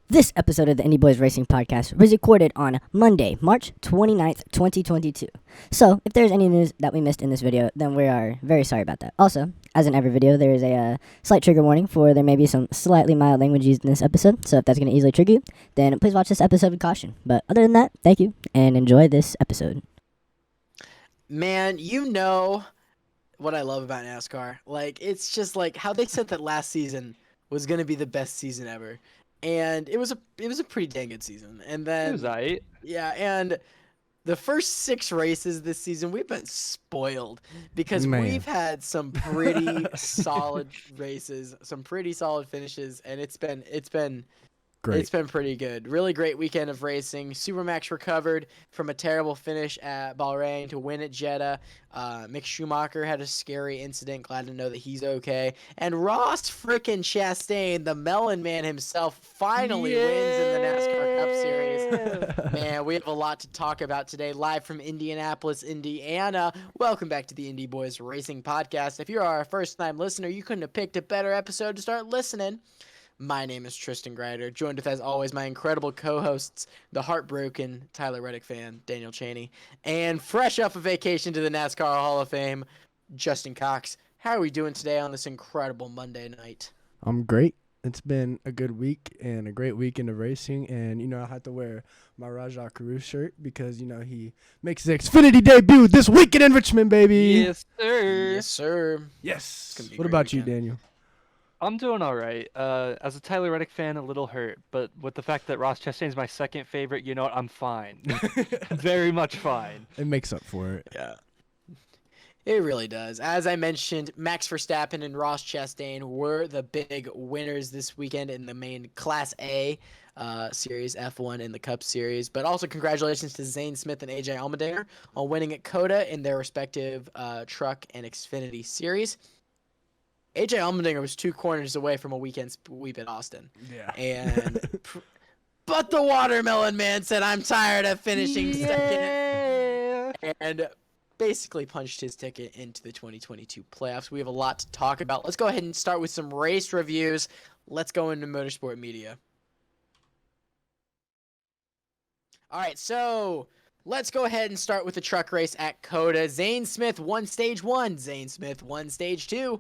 This episode of the Indy Boys Racing Podcast was recorded on Monday, March 29th, 2022. So, if there's any news that we missed in this video, then we are very sorry about that. Also, as in every video, there is a slight trigger warning for there may be some slightly mild language used in this episode. So, if that's going to easily trigger you, then please watch this episode with caution. But other than that, thank you and enjoy this episode. Man, you know what I love about NASCAR. Like, it's just like how they said that last season was going to be the best season ever. And it was a pretty dang good season. And then It was aight. yeah, and the first 6 races this season we've been spoiled because we've had some pretty solid races, some pretty solid finishes, and it's been Great. It's been pretty good. Really great weekend of racing. Supermax recovered from a terrible finish at Bahrain to win at Jeddah. Mick Schumacher had a scary incident. Glad to know that he's okay. And Ross frickin' Chastain, the Melon man himself, finally wins in the NASCAR Cup Series. Man, we have a lot to talk about today. Live from Indianapolis, Indiana. Welcome back to the Indy Boys Racing Podcast. If you're our first-time listener, you couldn't have picked a better episode to start listening. My name is Tristan Grider, joined with, as always, my incredible co-hosts, the heartbroken Tyler Reddick fan, Daniel Chaney, and fresh off a vacation to the NASCAR Hall of Fame, Justin Cox. How are we doing today on this incredible Monday night? I'm great. It's been a good week and a great weekend of racing. And, I had to wear my Rajah Carew shirt because, he makes his Xfinity debut this weekend in Richmond, baby. Yes, sir. Yes, sir. Yes. What What about you, Daniel? I'm doing all right. As a Tyler Reddick fan, a little hurt, but with the fact that Ross Chastain's my second favorite, you know what? I'm fine. Very much fine. It makes up for it. Yeah. It really does. As I mentioned, Max Verstappen and Ross Chastain were the big winners this weekend in the main Class A series, F1 in the Cup Series. But also congratulations to Zane Smith and AJ Allmendinger on winning at COTA in their respective Truck and Xfinity series. AJ Allmendinger was 2 corners away from a weekend sweep at Austin. Yeah. And but the Watermelon Man said, "I'm tired of finishing second," and basically punched his ticket into the 2022 playoffs. We have a lot to talk about. Let's go ahead and start with some race reviews. Let's go into motorsport media. All right, so let's go ahead and start with the truck race at COTA. Zane Smith won Stage 1. Zane Smith won Stage 2.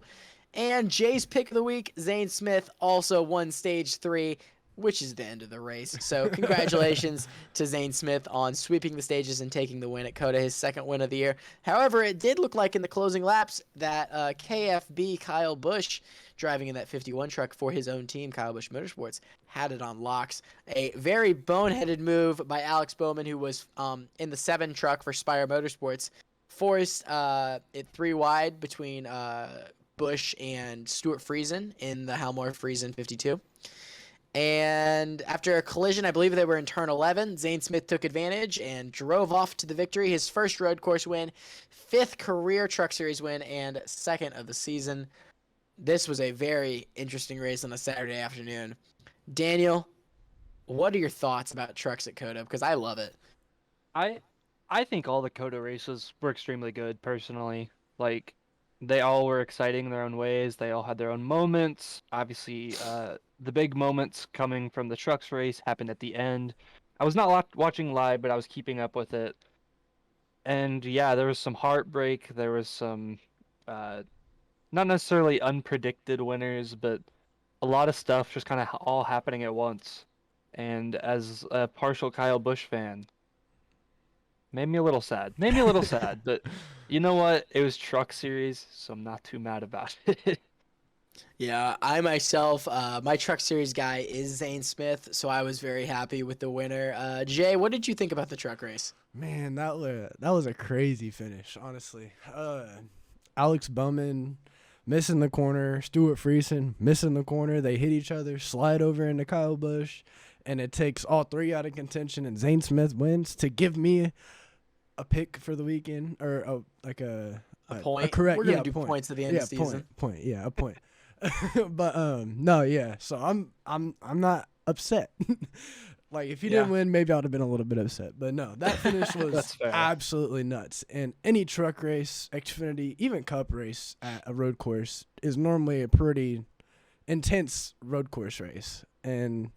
And Jay's pick of the week, Zane Smith, also won Stage 3, which is the end of the race. So congratulations to Zane Smith on sweeping the stages and taking the win at COTA, his second win of the year. However, it did look like in the closing laps that KFB Kyle Busch, driving in that 51 truck for his own team, Kyle Busch Motorsports, had it on locks. A very boneheaded move by Alex Bowman, who was in the 7 truck for Spire Motorsports, forced it 3 wide between Busch and Stuart Friesen in the Halmore Friesen 52. And after a collision, I believe they were in turn 11, Zane Smith took advantage and drove off to the victory. His first road course win, 5th career Truck Series win, and 2nd of the season. This was a very interesting race on a Saturday afternoon. Daniel, what are your thoughts about trucks at COTA? Because I love it. I think all the COTA races were extremely good, personally. Like, they all were exciting in their own ways. They all had their own moments. Obviously, the big moments coming from the trucks race happened at the end. I was not watching live, but I was keeping up with it. And yeah, there was some heartbreak. There was some, not necessarily unpredicted winners, but a lot of stuff just kind of all happening at once. And as a partial Kyle Busch fan, made me a little sad. But you know what? It was Truck Series, so I'm not too mad about it. Yeah, I myself, my Truck Series guy is Zane Smith, so I was very happy with the winner. Jay, what did you think about the truck race? Man, that was a crazy finish, honestly. Alex Bowman missing the corner, Stuart Friesen missing the corner. They hit each other, slide over into Kyle Busch, and it takes all 3 out of contention, and Zane Smith wins to give me a pick for the weekend, or A point? A correct, We're going to yeah, do point. points at the end of the season. A point. But no, yeah. So I'm not upset. Like, if he didn't win, maybe I'd have been a little bit upset. But no, that finish was absolutely nuts. And any truck race, Xfinity, even Cup race at a road course is normally a pretty intense road course race. And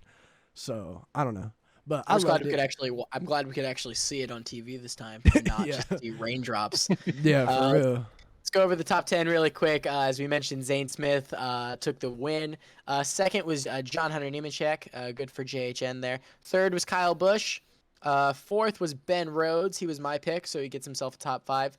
So I don't know, but I was glad loved we it. could actually. I'm glad we could actually see it on TV this time, and not Yeah. just see raindrops. Yeah, for Uh, real. Let's go over the top 10 really quick. As we mentioned, Zane Smith took the win. Second was John Hunter Nemechek, good for JHN there. Third was Kyle Busch. Fourth was Ben Rhodes. He was my pick, so he gets himself a top 5.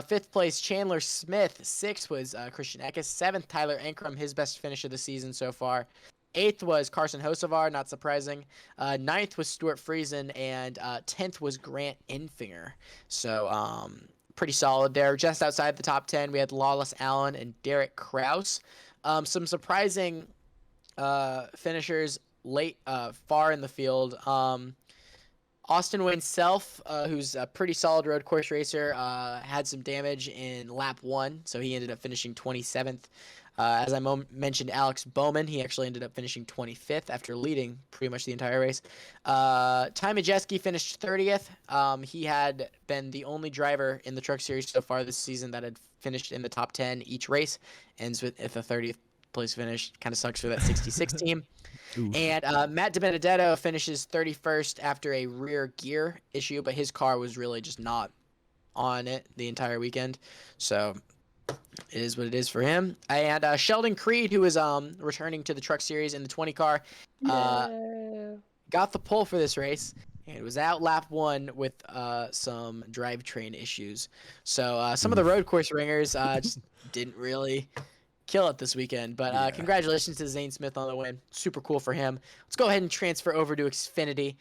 Fifth place, Chandler Smith. Sixth was Christian Eckes. Seventh, Tyler Ankrum, his best finish of the season so far. Eighth was Carson Hocevar, not surprising. Ninth was Stuart Friesen, and 10th was Grant Enfinger. So, pretty solid there. Just outside the top 10, we had Lawless Allen and Derek Kraus. Some surprising finishers late, far in the field. Austin Wayne Self, who's a pretty solid road course racer, had some damage in lap 1, so he ended up finishing 27th. As I mentioned, Alex Bowman, he actually ended up finishing 25th after leading pretty much the entire race. Ty Majeski finished 30th. He had been the only driver in the Truck Series so far this season that had finished in the top 10 each race. Ends with a 30th place finish. Kind of sucks for that 66 team. Oof. And Matt DiBenedetto finishes 31st after a rear gear issue, but his car was really just not on it the entire weekend. So it is what it is for him. And Sheldon Creed, who is returning to the Truck Series in the 20 car, got the pole for this race and was out lap 1 with some drivetrain issues. So some of the road course ringers just didn't really kill it this weekend. But congratulations to Zane Smith on the win. Super cool for him. Let's go ahead and transfer over to Xfinity.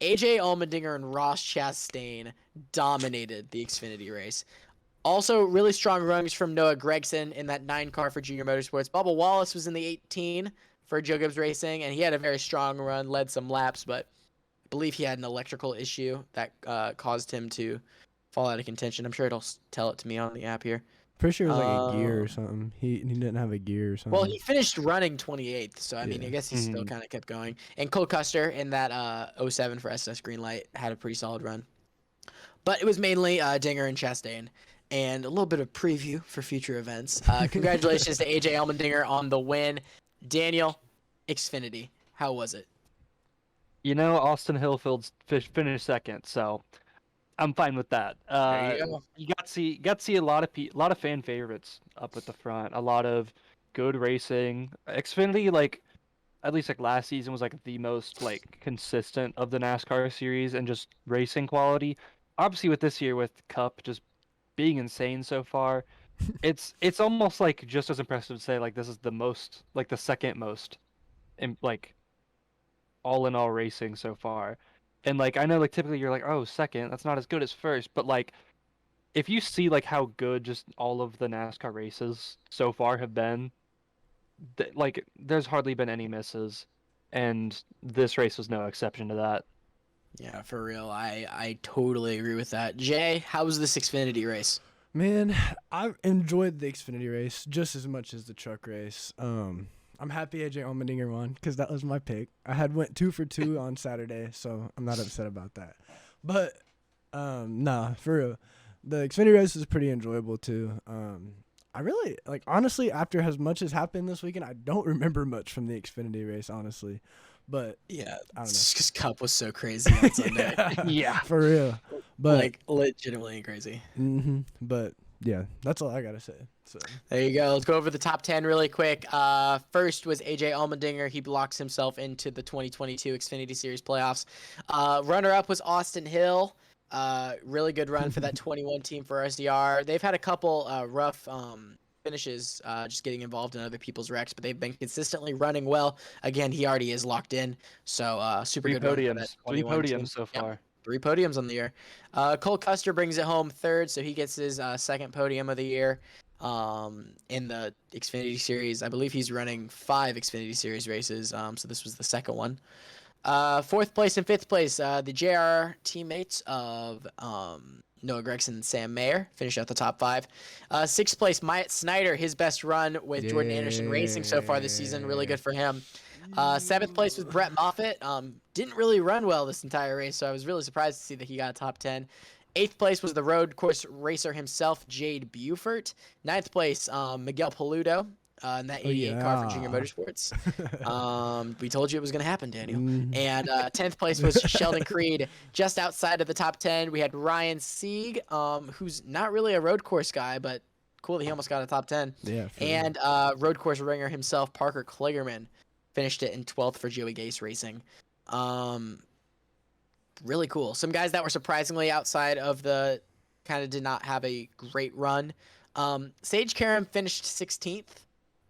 AJ Allmendinger and Ross Chastain dominated the Xfinity race. Also, really strong runs from Noah Gragson in that 9 car for Junior Motorsports. Bubba Wallace was in the 18 for Joe Gibbs Racing, and he had a very strong run, led some laps, but I believe he had an electrical issue that caused him to fall out of contention. I'm sure it'll tell it to me on the app here. Pretty sure it was like a gear or something. He didn't have a gear or something. Well, he finished running 28th, so I mean, I guess he still kind of kept going. And Cole Custer in that 07 for SS Greenlight had a pretty solid run. But it was mainly Dinger and Chastain. And a little bit of preview for future events. Congratulations to AJ Allmendinger on the win. Daniel, Xfinity, how was it? You know, Austin Hillfield's finished second, so I'm fine with that. There you go. You got to see a lot of fan favorites up at the front. A lot of good racing. Xfinity, like at least like last season, was like the most like consistent of the NASCAR series and just racing quality. Obviously, with this year with Cup just being insane so far, it's almost like just as impressive to say like this is the most, like the second most, in like all in all racing so far. And like I know like typically you're like, oh, second, that's not as good as first, but like if you see like how good just all of the NASCAR races so far have been, like there's hardly been any misses, and this race was no exception to that. Yeah, for real. I totally agree with that. Jay, how was this Xfinity race? Man, I enjoyed the Xfinity race just as much as the truck race. I'm happy AJ Allmendinger won because that was my pick. I had went 2 for 2 on Saturday, so I'm not upset about that. But nah, for real, the Xfinity race was pretty enjoyable too. I really like, honestly, after as much as happened this weekend, I don't remember much from the Xfinity race, honestly. But Yeah, I don't know. because Cup was so crazy on Sunday. Yeah. for real. But Like legitimately crazy. but yeah, that's all I gotta say. So There you go. Let's go over the top 10 really quick. First was AJ Allmendinger. He blocks himself into the 2022 Xfinity Series playoffs. Runner-up was Austin Hill. Really good run for that 21 team for RCR. They've had a couple rough finishes, just getting involved in other people's wrecks, but they've been consistently running well. Again, he already is locked in, so super Three good run for that podiums. 21 team. So Yep. far. 3 podiums on the year. Cole Custer brings it home third, so he gets his second podium of the year in the Xfinity Series. I believe he's running 5 Xfinity Series races, so this was the second one. Fourth place and fifth place, the JR teammates of Noah Gragson and Sam Mayer finish out the top 5. Sixth place, Myatt Snyder, his best run with Jordan Anderson Racing so far this season. Really good for him. Seventh place was Brett Moffitt. Didn't really run well this entire race, so I was really surprised to see that he got a top 10. Eighth place was the road course racer himself, Jade Buford. Ninth place, Miguel Paludo. in that 88 car for Junior Motorsports. We told you it was going to happen, Daniel. And 10th place was Sheldon Creed, just outside of the top 10. We had Ryan Sieg, who's not really a road course guy, but cool that he almost got a top 10. Yeah. And road course ringer himself, Parker Kligerman, finished it in 12th for Joey Gase Racing. Really cool. Some guys that were surprisingly outside of the kind of did not have a great run. Sage Karam finished 16th,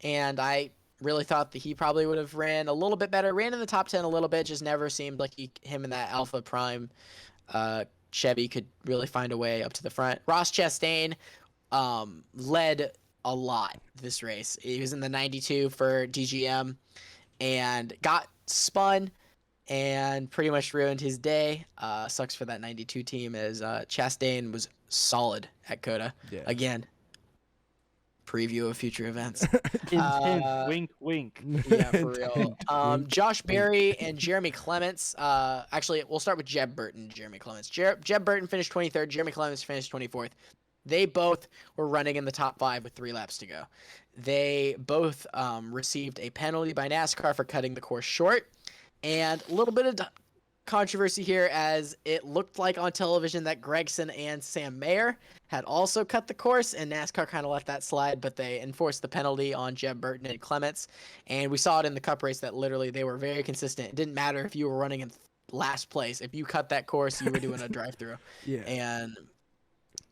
and I really thought that he probably would have ran a little bit better. Ran in the top 10 a little bit, just never seemed like him in that Alpha Prime Chevy could really find a way up to the front. Ross Chastain led a lot this race. He was in the 92 for DGM and got spun and pretty much ruined his day. Sucks for that 92 team as Chastain was solid at COTA. Yeah. Again, preview of future events. Wink, wink. Yeah, for real. Josh Berry and Jeremy Clements. Actually, we'll start with Jeb Burton and Jeremy Clements. Jeb Burton finished 23rd. Jeremy Clements finished 24th. They both were running in the top 5 with 3 laps to go. They both received a penalty by NASCAR for cutting the course short. And a little bit of controversy here, as it looked like on television that Gregson and Sam Mayer had also cut the course, and NASCAR kind of let that slide, but they enforced the penalty on Jeb Burton and Clements. And we saw it in the Cup race that literally they were very consistent. It didn't matter if you were running in last place. If you cut that course, you were doing a drive-through. Yeah. And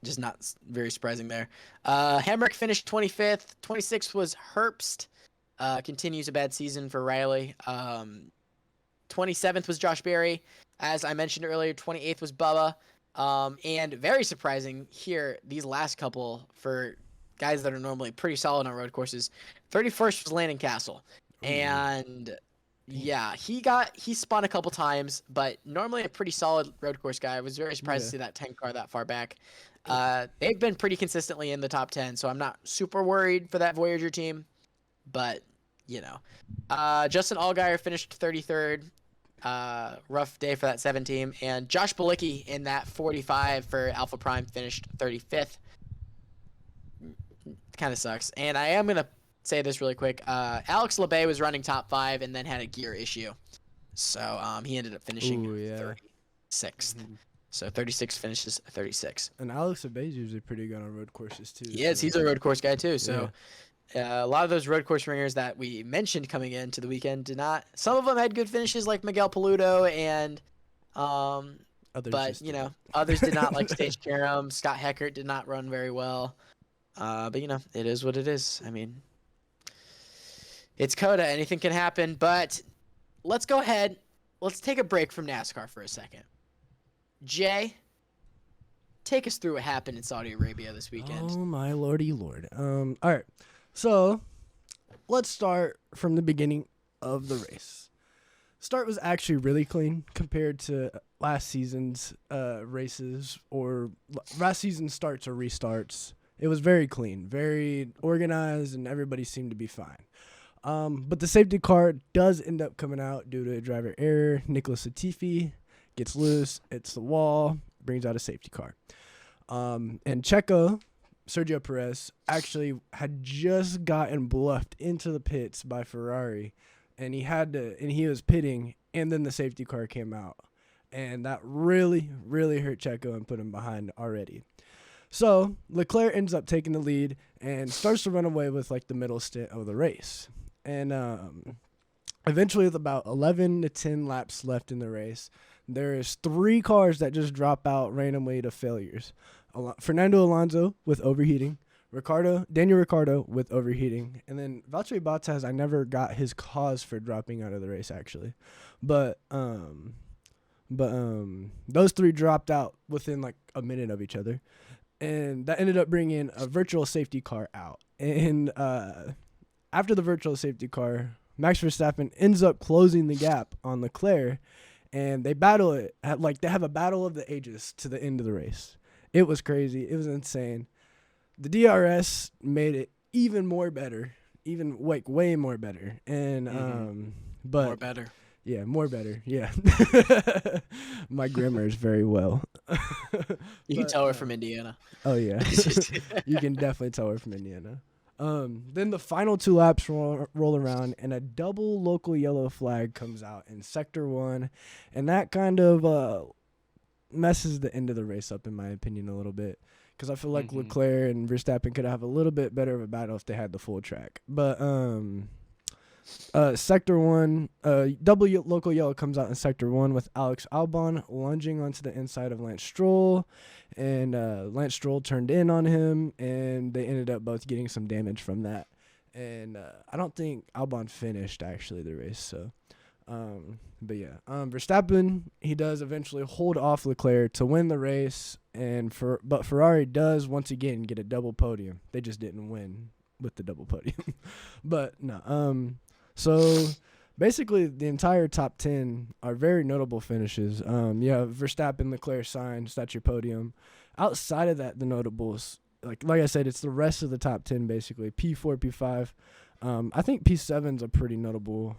just not very surprising there. Hemrick finished 25th. 26th was Herbst. Continues a bad season for Riley. 27th was Josh Berry. As I mentioned earlier, 28th was Bubba. And very surprising here, these last couple for guys that are normally pretty solid on road courses. 31st was Landon Castle. And yeah, he spun a couple times, but normally a pretty solid road course guy. I was very surprised to see that 10 car that far back. They've been pretty consistently in the top 10, so I'm not super worried for that Voyager team. But, you know. Justin Allgaier finished 33rd. Rough day for that 7 team. And Josh Bilicki in that 45 for Alpha Prime finished 35th. Kind of sucks. And I am going to say this really quick. Alex LeBay was running top 5 and then had a gear issue. So he ended up finishing 36th. So 36 finishes 36. And Alex Abay's usually pretty good on road courses too. Yes, he's a road course guy too. So a lot of those road course ringers that we mentioned coming into the weekend did not. Some of them had good finishes like Miguel Paludo and but you know, others did not like Stage Karam. Scott Heckert did not run very well. But you know, it is what it is. I mean, it's COTA. Anything can happen. But let's go ahead. Let's take a break from NASCAR for a second. Jay, take us through what happened in Saudi Arabia this weekend. Oh my lordy lord. All right. So, let's start from the beginning of the race. Start was actually really clean compared to last season's races or last season's starts or restarts. It was very clean, very organized, and everybody seemed to be fine. But the safety car does end up coming out due to a driver error. Nicholas Latifi gets loose, hits the wall, brings out a safety car. And Checo, Sergio Perez, actually had just gotten bluffed into the pits by Ferrari, and he was pitting, and then the safety car came out. And that really, really hurt Checo and put him behind already. So Leclerc ends up taking the lead and starts to run away with like the middle stint of the race. And eventually with about 11 to 10 laps left in the race, there is 3 cars that just drop out randomly to failures. Fernando Alonso with overheating, Daniel Ricciardo with overheating, and then Valtteri Bottas, I never got his cause for dropping out of the race actually. But those 3 dropped out within like a minute of each other. And that ended up bringing a virtual safety car out. And after the virtual safety car, Max Verstappen ends up closing the gap on Leclerc, and they battle it. They have a battle of the ages to the end of the race. It was crazy. It was insane. The DRS made it even more better, way more better. And but more better. Yeah, more better. Yeah. My grammar is very well. You can tell we're from Indiana. Oh, yeah. You can definitely tell we're from Indiana. Then the final 2 laps roll around, and a double local yellow flag comes out in Sector 1, and that kind of messes the end of the race up, in my opinion, a little bit. Because I feel like Leclerc and Verstappen could have a little bit better of a battle if they had the full track. But Sector 1, local yellow comes out in Sector 1 with Alex Albon lunging onto the inside of Lance Stroll. And Lance Stroll turned in on him, and they ended up both getting some damage from that. And I don't think Albon finished, actually, the race. So, but yeah. Verstappen, he does eventually hold off Leclerc to win the race. But Ferrari does, once again, get a double podium. They just didn't win with the double podium. But, no. So basically, the entire top 10 are very notable finishes. Verstappen, Leclerc, Sainz, that's your podium. Outside of that, the notables, like I said, it's the rest of the top 10 basically. P4, P5. I think P7's a pretty notable.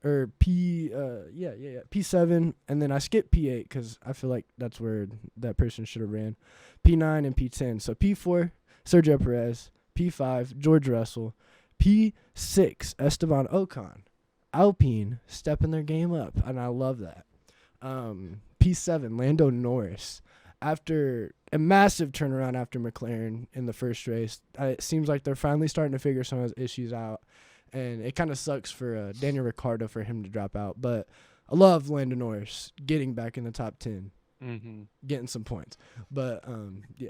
P7, and then I skipped P8 because I feel like that's where that person should have ran. P9 and P10. So P4, Sergio Perez. P5, George Russell. P6, Esteban Ocon. Alpine stepping their game up, and I love that. P7, Lando Norris. After a massive turnaround after McLaren in the first race, it seems like they're finally starting to figure some of those issues out, and it kind of sucks for Daniel Ricciardo for him to drop out. But I love Lando Norris getting back in the top 10, getting some points. But, yeah.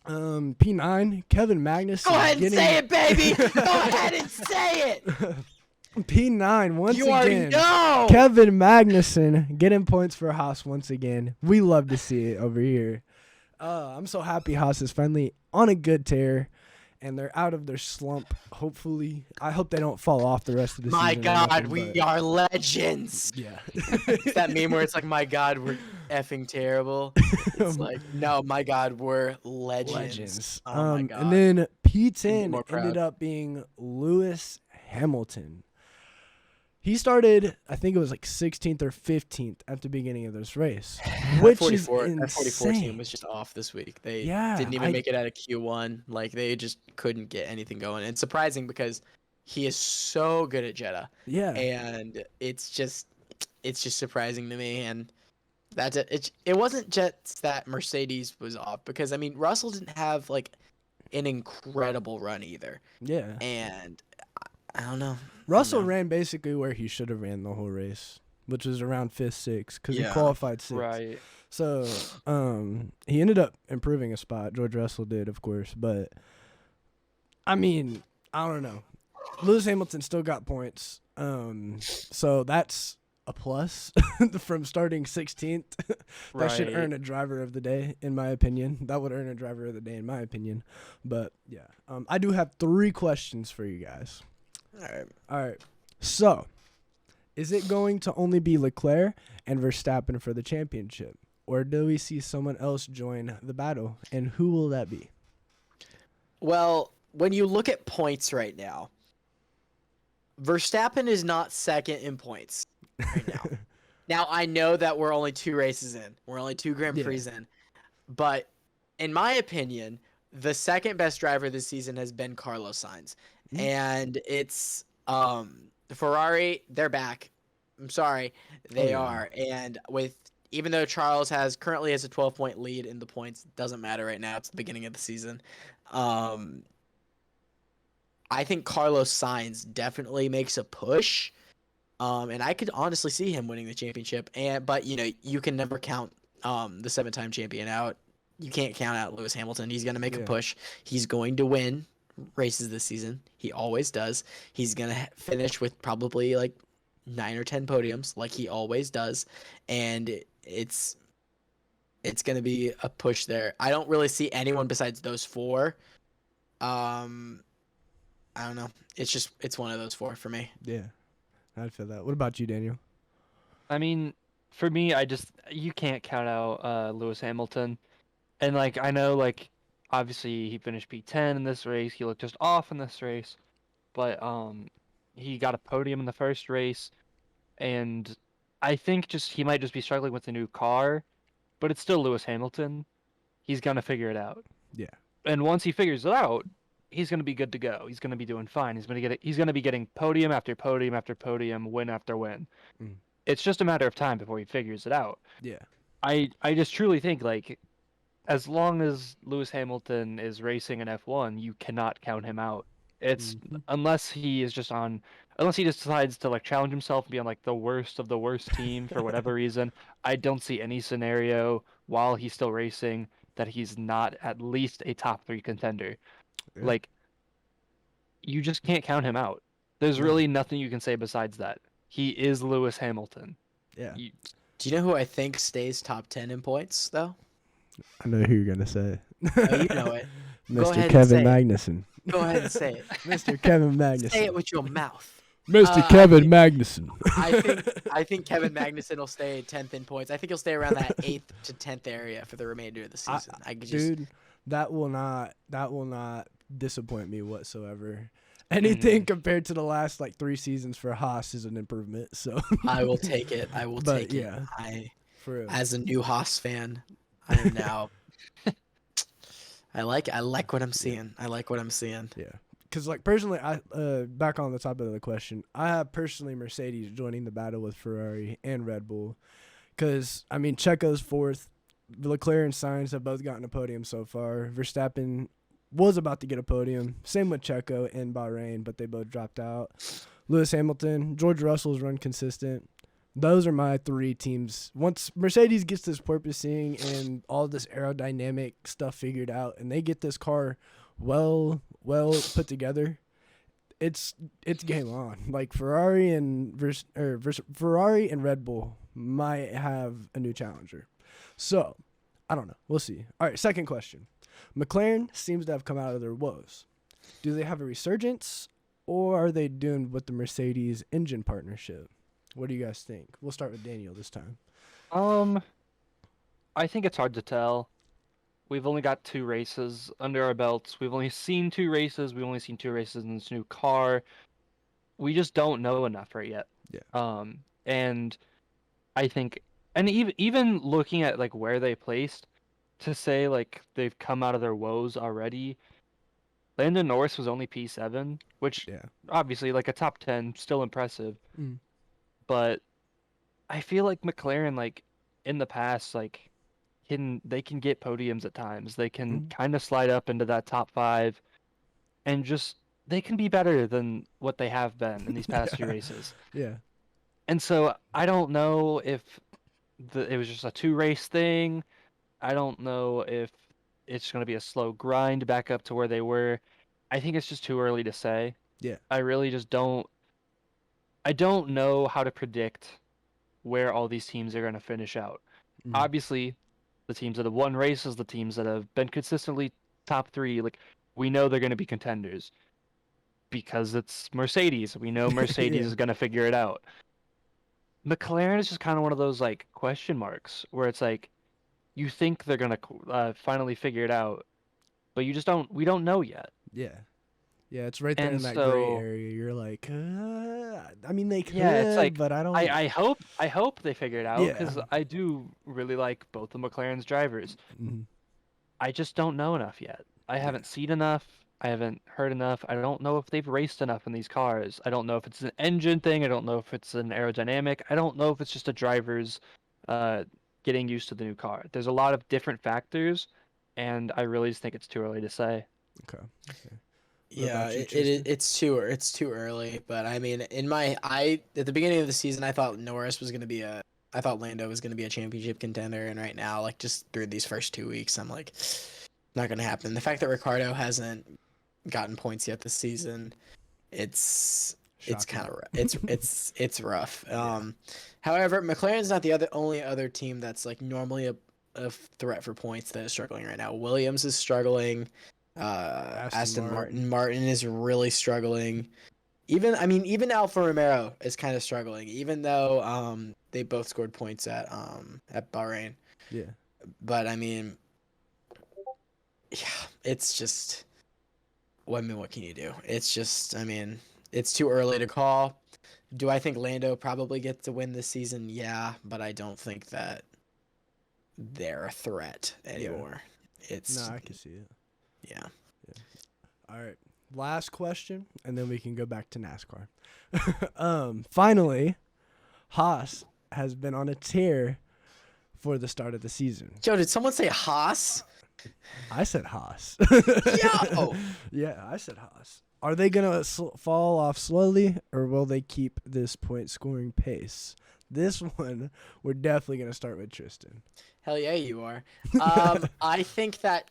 P9, Kevin Magnussen. Go ahead and say it, baby. Go ahead and say it. P9 once you already again. know. Kevin Magnussen getting points for Haas once again. We love to see it over here. I'm so happy Haas is finally on a good tear, and they're out of their slump. Hopefully, I hope they don't fall off the rest of the season. My God, we are legends. Yeah. It's that meme where it's like, my God, we're effing terrible. It's like, no, my God, we're legends. Oh my God. And then P10 more proud. ended up being Lewis Hamilton. He started, I think it was like 16th or 15th at the beginning of this race, which is insane. That 44 team was just off this week. They didn't even make it out of Q1. Like, they just couldn't get anything going. And it's surprising because he is so good at Jeddah. Yeah. And it's just surprising to me. And that's it. It wasn't just that Mercedes was off, because, I mean, Russell didn't have, like, an incredible run either. Yeah. And I don't know. Russell ran basically where he should have ran the whole race, which was around 5th, 6th, because he qualified 6th. Right. So he ended up improving a spot. George Russell did, of course. But, I mean, I don't know. Lewis Hamilton still got points. So that's a plus from starting 16th. That should earn a driver of the day, in my opinion. That would earn a driver of the day, in my opinion. But, yeah. I do have 3 questions for you guys. All right. So, is it going to only be Leclerc and Verstappen for the championship? Or do we see someone else join the battle? And who will that be? Well, when you look at points right now, Verstappen is not second in points right now. Now, I know that we're only 2 races in. We're only 2 Grand Prix in. But, in my opinion, the second best driver this season has been Carlos Sainz. And it's Ferrari, they're back. I'm sorry, they are. And even though Charles currently has a 12-point lead in the points, doesn't matter right now. It's the beginning of the season. I think Carlos Sainz definitely makes a push. And I could honestly see him winning the championship. But you can never count the 7-time champion out. You can't count out Lewis Hamilton. He's going to make a push. He's going to win races this season. He always does. He's going to finish with probably like 9 or 10 podiums like he always does. And it's going to be a push there. I don't really see anyone besides those 4. I don't know. It's one of those 4 for me. Yeah. I feel that. What about you, Daniel? I mean, for me, you can't count out Lewis Hamilton. And I know obviously he finished P10 in this race. He looked just off in this race. But he got a podium in the first race. And I think he might just be struggling with the new car. But it's still Lewis Hamilton. He's going to figure it out. Yeah. And once he figures it out, he's gonna be good to go. He's gonna be doing fine. He's gonna be getting podium after podium after podium, win after win. Mm. It's just a matter of time before he figures it out. Yeah. I just truly think like as long as Lewis Hamilton is racing in F1, you cannot count him out. It's Mhm. unless he just decides to like challenge himself and be on like the worst of the worst team for whatever reason. I don't see any scenario while he's still racing that he's not at least a top 3 contender. Yeah. Like you just can't count him out. There's No. really nothing you can say besides that. He is Lewis Hamilton. Yeah. You- Do you know who I think stays top 10 in points though? I know who you're gonna say. Oh, you know it. Go Mr. ahead and Kevin say it. Magnussen. Go ahead and say it. Mr. Kevin Magnussen. Say it with your mouth. Mr. I Kevin think- Magnussen. I think Kevin Magnussen will stay 10th in points. I think he'll stay around that 8th to 10th area for the remainder of the season. Dude, that will not disappoint me whatsoever. Anything compared to the last like 3 seasons for Haas is an improvement. So I will take it. I will take it. yeah. For real. As a new Haas fan, I am now. I like what I'm seeing. I like what I'm seeing. Yeah. Because, like, personally, back on the topic of the question, I have personally Mercedes joining the battle with Ferrari and Red Bull. Because, I mean, Checo's 4th. Leclerc and Sainz have both gotten a podium so far. Verstappen was about to get a podium. Same with Checo and Bahrain, but they both dropped out. Lewis Hamilton, George Russell's run consistent. Those are my 3 teams. Once Mercedes gets this porpoising and all this aerodynamic stuff figured out, and they get this car well put together, it's game on. Like Ferrari and Ferrari and Red Bull might have a new challenger. So I don't know. We'll see. All right, second question. McLaren seems to have come out of their woes. Do they have a resurgence, or are they doomed with the Mercedes engine partnership? What do you guys think? We'll start with Daniel this time. I think it's hard to tell. We've only got 2 races under our belts. We've only seen 2 races. We've only seen 2 races in this new car. We just don't know enough right yet. Yeah. And I think, and even looking at like where they placed, to say like they've come out of their woes already. Lando Norris was only P7, which Yeah. obviously like a top 10, still impressive. Mm. But I feel like McLaren, like in the past, like they can get podiums at times. They can kind of slide up into that top 5, and just they can be better than what they have been in these past few races. Yeah. And so I don't know if it was just a 2-race thing. I don't know if it's going to be a slow grind back up to where they were. I think it's just too early to say. Yeah. I really just don't. I don't know how to predict where all these teams are going to finish out. Mhm. Obviously, the teams that have won races, the teams that have been consistently top 3, like we know they're going to be contenders because it's Mercedes. We know Mercedes Yeah. is going to figure it out. McLaren is just kind of one of those like question marks where it's like you think they're going to finally figure it out, but you just don't. We don't know yet. Yeah. Yeah, it's right there And in that gray so- area. You're like, I mean, they could, Yeah, it's like, but I don't. I hope they figure it out Yeah. because I do really like both of McLaren's drivers. Mhm. I just don't know enough yet. I haven't seen enough. I haven't heard enough. I don't know if they've raced enough in these cars. I don't know if it's an engine thing. I don't know if it's an aerodynamic. I don't know if it's just a driver's getting used to the new car. There's a lot of different factors, and I really just think it's too early to say. Okay. Yeah, about you, it's too early. But I mean, at the beginning of the season, I thought I thought Lando was gonna be a championship contender, and right now, like just through these first 2 weeks, I'm like, not gonna happen. The fact that Ricardo hasn't gotten points yet this season, it's kind of it's rough. However, McLaren's not the only other team that's like normally a threat for points that is struggling right now. Williams is struggling. Aston Martin is really struggling. Even Alfa Romeo is kind of struggling, even though they both scored points at Bahrain. Yeah. But I mean, yeah, it's just. Well, I mean, what can you do? It's just, I mean, it's too early to call. Do I think Lando probably gets to win this season? Yeah, but I don't think that they're a threat anymore. It's No, I can see it. yeah. All right. Last question, and then we can go back to NASCAR. Finally, Haas has been on a tear for the start of the season. Joe, did someone say Haas? I said Haas. Yo! Yeah, I said Haas. Are they going to fall off slowly, or will they keep this point-scoring pace? This one, we're definitely going to start with Tristan. Hell yeah, you are. I think that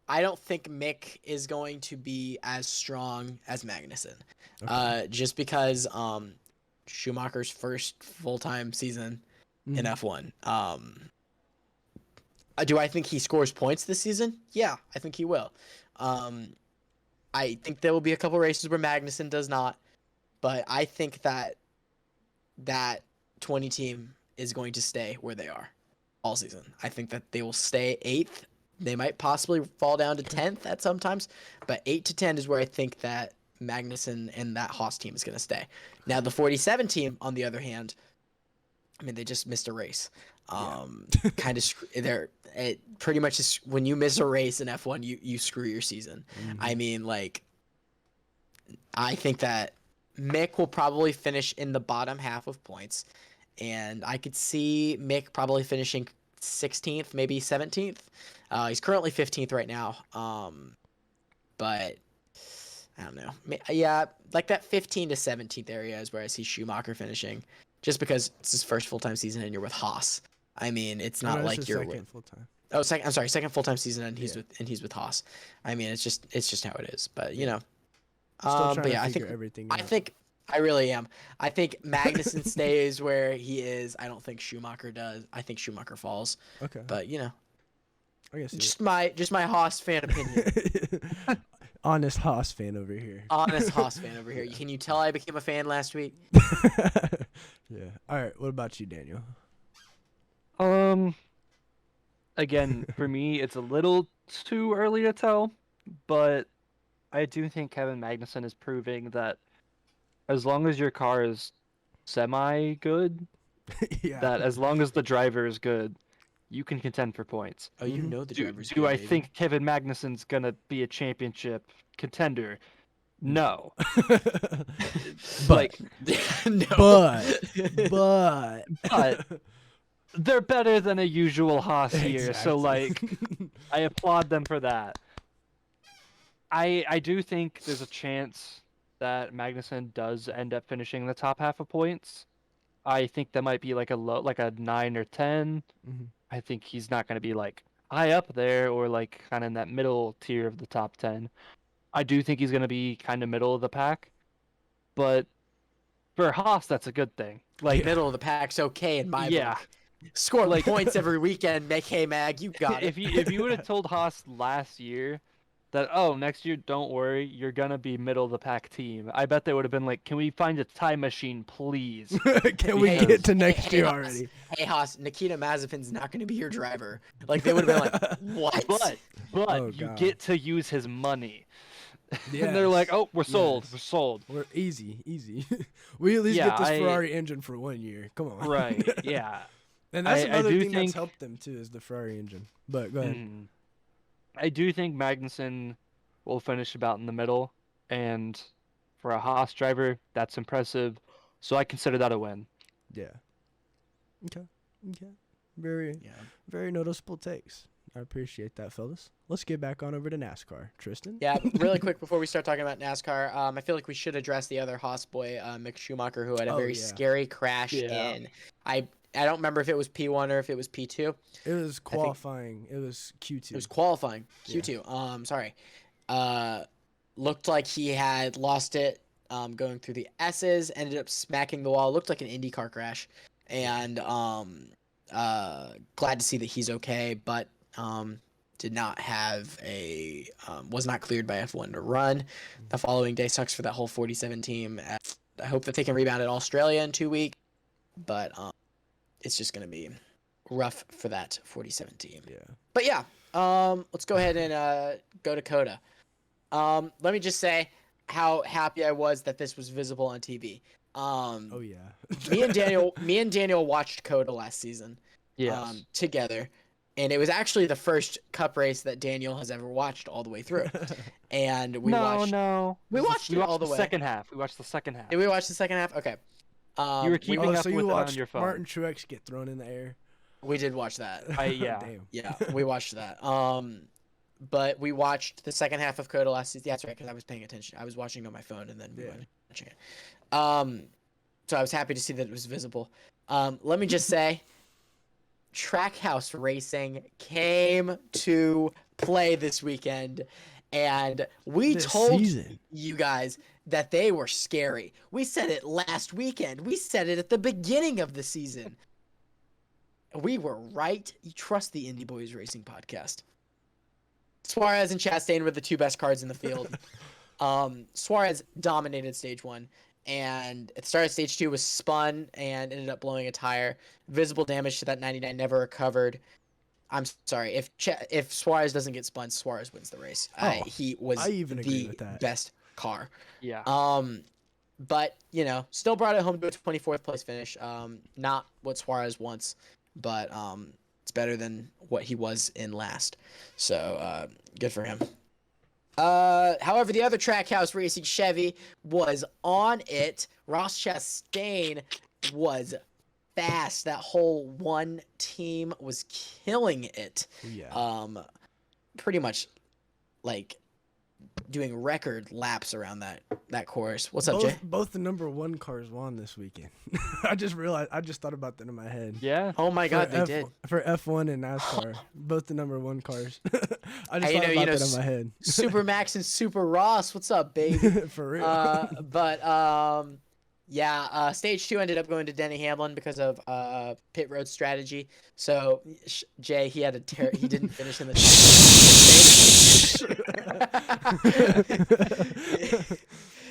I don't think Mick is going to be as strong as Magnussen. Okay. Just because Schumacher's first full-time season in F1. Do I think he scores points this season? Yeah, I think he will. I think there will be a couple races where Magnussen does not, but I think that 20 team is going to stay where they are all season. I think that they will stay 8th. They might possibly fall down to 10th at sometimes, but 8 to 10 is where I think that Magnussen and that Haas team is going to stay. Now, the 47 team, on the other hand, I mean, they just missed a race. Kind of, it pretty much is when you miss a race in F1, you screw your season. I mean, like, I think that Mick will probably finish in the bottom half of points, and I could see Mick probably finishing 16th, maybe 17th. He's currently 15th right now. But I don't know. Yeah, like that 15 to 17th area is where I see Schumacher finishing, just because it's his first full-time season and you're with Haas. I mean, it's not like you're second full-time. Oh, second. I'm sorry, second full-time season, and he's with Haas. I mean, it's just how it is. But you know, Still trying but yeah, to I figure think everything out. I really am. I think Magnussen stays where he is. I don't think Schumacher does. I think Schumacher falls. Okay. But you know, I guess just my Haas fan opinion. Honest Haas fan over here. Honest Haas fan over here. Can you tell I became a fan last week? Yeah. All right. What about you, Daniel? Again, for me, it's a little too early to tell, but I do think Kevin Magnussen is proving that as long as your car is semi-good, Yeah. that as long as the driver is good, you can contend for points. Oh, you know the driver's Do good, I baby. think Kevin Magnussen's gonna be a championship contender? No. But No. But they're better than a usual Haas here, so like I applaud them for that. I do think there's a chance that Magnussen does end up finishing in the top half of points. I think that might be like a 9 or 10. I think he's not going to be like high up there or like kind of in that middle tier of the top 10. I do think he's going to be kind of middle of the pack, but for Haas, that's a good thing. Like middle of the pack's okay in my Yeah. book. Score like points every weekend. Make hey Mag, you got it. if you would have told Haas last year that next year don't worry, you're gonna be middle of the pack team, I bet they would have been like, can we find a time machine, please? Can we get to next year already? Hey Haas, Nikita Mazepin's not going to be your driver. Like they would have been like, what? But Oh, you God. get to use his money. Yes. And they're like, oh, we're sold. Yes. We're sold. We're easy. We at least Yeah, get this Ferrari engine for 1 year. Come on. Right. Yeah. And that's I another do thing that's think- helped them too, is the Ferrari engine. But go ahead. Mhm. I do think Magnussen will finish about in the middle, and for a Haas driver, that's impressive. So I consider that a win. Yeah. Okay. Very, very noticeable takes. I appreciate that, fellas. Let's get back on over to NASCAR. Tristan? Yeah, really quick before we start talking about NASCAR, I feel like we should address the other Haas boy, Mick Schumacher, who had a very scary crash in. I don't remember if it was P1 or if it was P2. It was qualifying. It was Q2. It was qualifying. Q2. Sorry. Looked like he had lost it going through the S's, ended up smacking the wall. Looked like an IndyCar crash. And glad to see that he's okay, but did not have was not cleared by F1 to run. The following day sucks for that whole 47 team. I hope that they can rebound at Australia in 2 weeks, but it's just going to be rough for that 47 team. Yeah. But yeah, let's go ahead and go to Coda. Let me just say how happy I was that this was visible on TV. Oh yeah. me and Daniel watched Coda last season. Yes. Together. And it was actually the first Cup race that Daniel has ever watched all the way through. And we watched it all the way. Second half. We watched the second half. Did we watch the second half? Okay. You were keeping up so you with it on watched your phone. Martin Truex get thrown in the air. We did watch that. Yeah. Damn. Yeah, we watched that. But we watched the second half of Coda last season. Yeah, that's right, because I was paying attention. I was watching it on my phone, and then we went watching it. So I was happy to see that it was visible. Let me just say, Trackhouse Racing came to play this weekend, and we told you guys that they were scary. We said it last weekend. We said it at the beginning of the season. We were right. You trust the Indy Boys Racing podcast. Suarez and Chastain were the two best cars in the field. Suarez dominated stage 1, and at the start of stage 2 was spun and ended up blowing a tire. Visible damage to that 99 never recovered. I'm sorry. If Suarez doesn't get spun, Suarez wins the race. He was the best car. Yeah. But, still brought it home to a 24th place finish. Not what Suarez wants, but it's better than what he was in last. So, good for him. However, the other Trackhouse Racing Chevy was on it. Ross Chastain was fast. That whole one team was killing it. Yeah. Pretty much, doing record laps around that course. What's up, Jay? Both the number 1 cars won this weekend. I just thought about that in my head. Yeah. Oh my God, they did. For F1 and NASCAR, both the number 1 cars. I just thought about that in my head. Super Max and Super Ross. What's up, baby? For real. Stage 2 ended up going to Denny Hamlin because of pit road strategy. So Jay, he didn't finish in the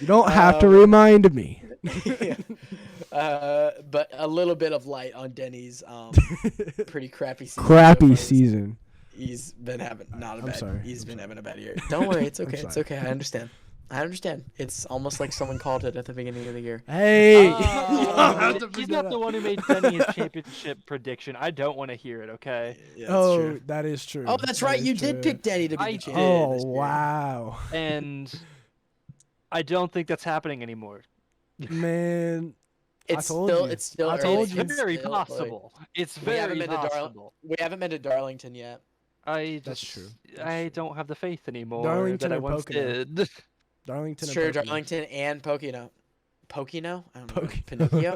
You don't have to remind me. Yeah. But a little bit of light on Denny's pretty crappy season. He's been having having a bad year. Don't worry, it's okay. It's okay. I understand. It's almost like someone called it at the beginning of the year. Hey, he's not the one who made Denny his championship prediction. I don't want to hear it. Okay. Yeah, that's true. That is true. Oh, that's right. You did pick Denny to be the champion. Oh, wow. And I don't think that's happening anymore. Man, it's still early. It's very possible. It's very possible. We haven't been to Darlington yet. That's true. I don't have the faith anymore Darlington that I or once Pocono? did. Darlington. Sure, Darlington and Pocono. Pocono? I don't know. Pinocchio.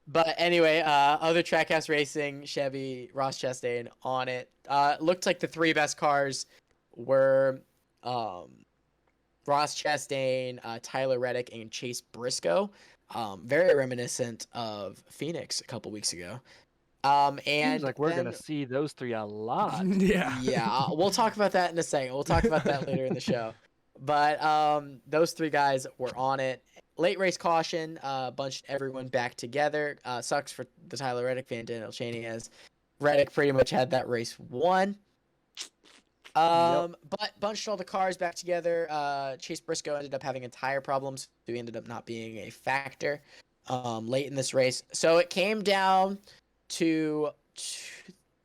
But anyway, other Trackhouse Racing, Chevy, Ross Chastain on it. Looked like the 3 best cars were Ross Chastain, Tyler Reddick, and Chase Briscoe. Very reminiscent of Phoenix a couple weeks ago. And seems like we're gonna see those 3 a lot. Yeah. We'll talk about that in a second. We'll talk about that later in the show. But those 3 guys were on it. Late race caution bunched everyone back together. Sucks for the Tyler Reddick fan, Daniel Chaney, as Reddick pretty much had that race won. But bunched all the cars back together. Chase Briscoe ended up having tire problems, so he ended up not being a factor late in this race. So it came down to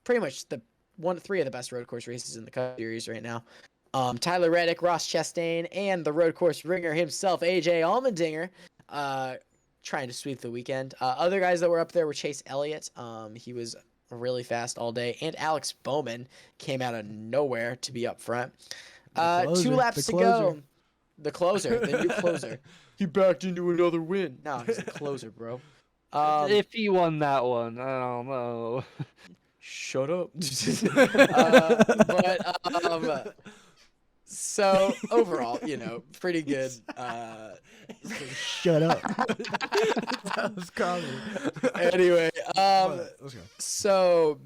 pretty much 3 of the best road course races in the Cup Series right now. Tyler Reddick, Ross Chastain, and the road course ringer himself, AJ Allmendinger, trying to sweep the weekend. Other guys that were up there were Chase Elliott. He was really fast all day, and Alex Bowman came out of nowhere to be up front. 2 laps to go. The closer, the new closer. He backed into another win. No, he's the closer, bro. If he won that one, I don't know. Shut up. So overall, pretty good. Shut up. That was comedy. Anyway, let's go. So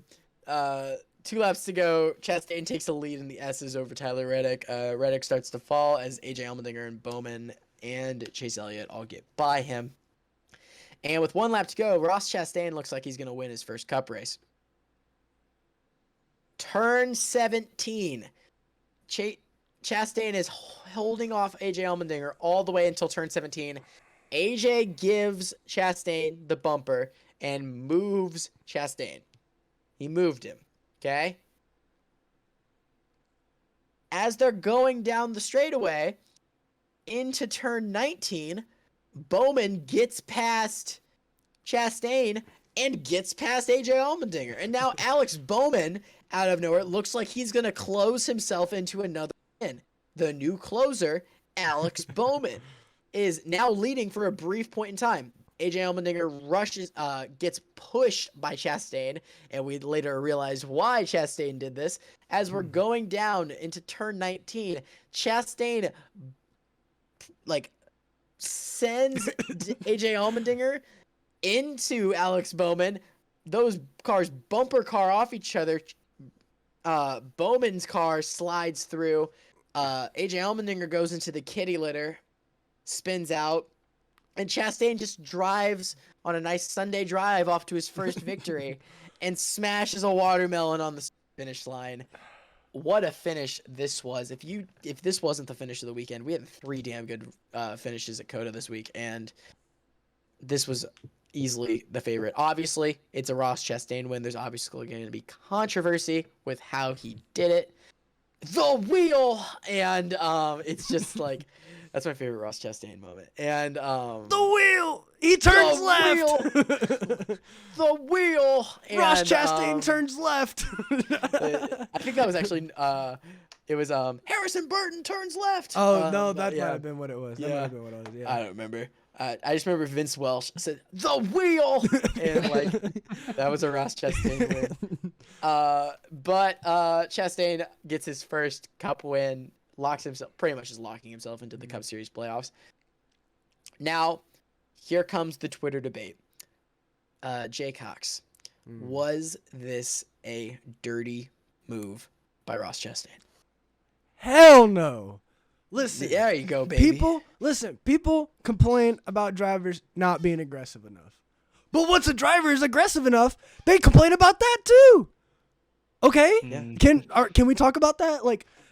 2 laps to go. Chastain takes the lead in the S's over Tyler Reddick. Reddick starts to fall as AJ Allmendinger and Bowman and Chase Elliott all get by him. And with 1 lap to go, Ross Chastain looks like he's going to win his first Cup race. Turn 17. Chastain is holding off AJ Allmendinger all the way until turn 17. AJ gives Chastain the bumper and moves Chastain. He moved him. Okay? As they're going down the straightaway into turn 19, Bowman gets past Chastain and gets past AJ Allmendinger. And now Alex Bowman, out of nowhere, looks like he's going to close himself into another win. The new closer, Alex Bowman, is now leading for a brief point in time. AJ Allmendinger gets pushed by Chastain, and we later realize why Chastain did this. As we're going down into turn 19, Chastain sends AJ Allmendinger into Alex Bowman. Those cars bumper car off each other. Bowman's car slides through. AJ Allmendinger goes into the kitty litter, spins out, and Chastain just drives on a nice Sunday drive off to his first victory and smashes a watermelon on the finish line. What a finish this was. If this wasn't the finish of the weekend, we had 3 damn good finishes at COTA this week, and this was easily the favorite. Obviously, it's a Ross Chastain win. There's obviously going to be controversy with how he did it. The wheel! And it's just like... That's my favorite Ross Chastain moment. And the wheel! He turns left! The wheel! And, Ross Chastain turns left! I think that was actually it was Harrison Burton turns left. Oh no, that yeah. might have been what it was. That might have been what it was. Yeah. I don't remember. I just remember Vince Welch said the wheel, and that was a Ross Chastain win. But Chastain gets his first Cup win. Locks himself, pretty much is locking himself into the Cup Series playoffs. Now, here comes the Twitter debate. Jay Cox, was this a dirty move by Ross Chastain? Hell no. Listen. There you go, baby. People complain about drivers not being aggressive enough. But once a driver is aggressive enough, they complain about that too. Okay? Yeah. Can we talk about that?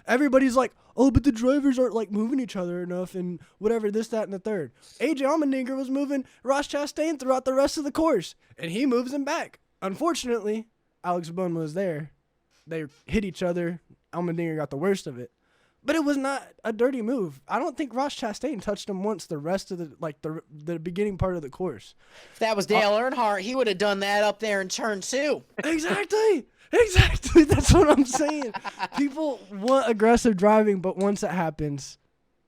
Everybody's like, oh, but the drivers aren't moving each other enough and whatever, this, that, and the third. AJ Allmendinger was moving Ross Chastain throughout the rest of the course, and he moves him back. Unfortunately, Alex Bowman was there. They hit each other. Allmendinger got the worst of it. But it was not a dirty move. I don't think Ross Chastain touched him once the rest of the beginning part of the course. If that was Dale Earnhardt, he would have done that up there in turn 2. Exactly. That's what I'm saying. People want aggressive driving, but once it happens,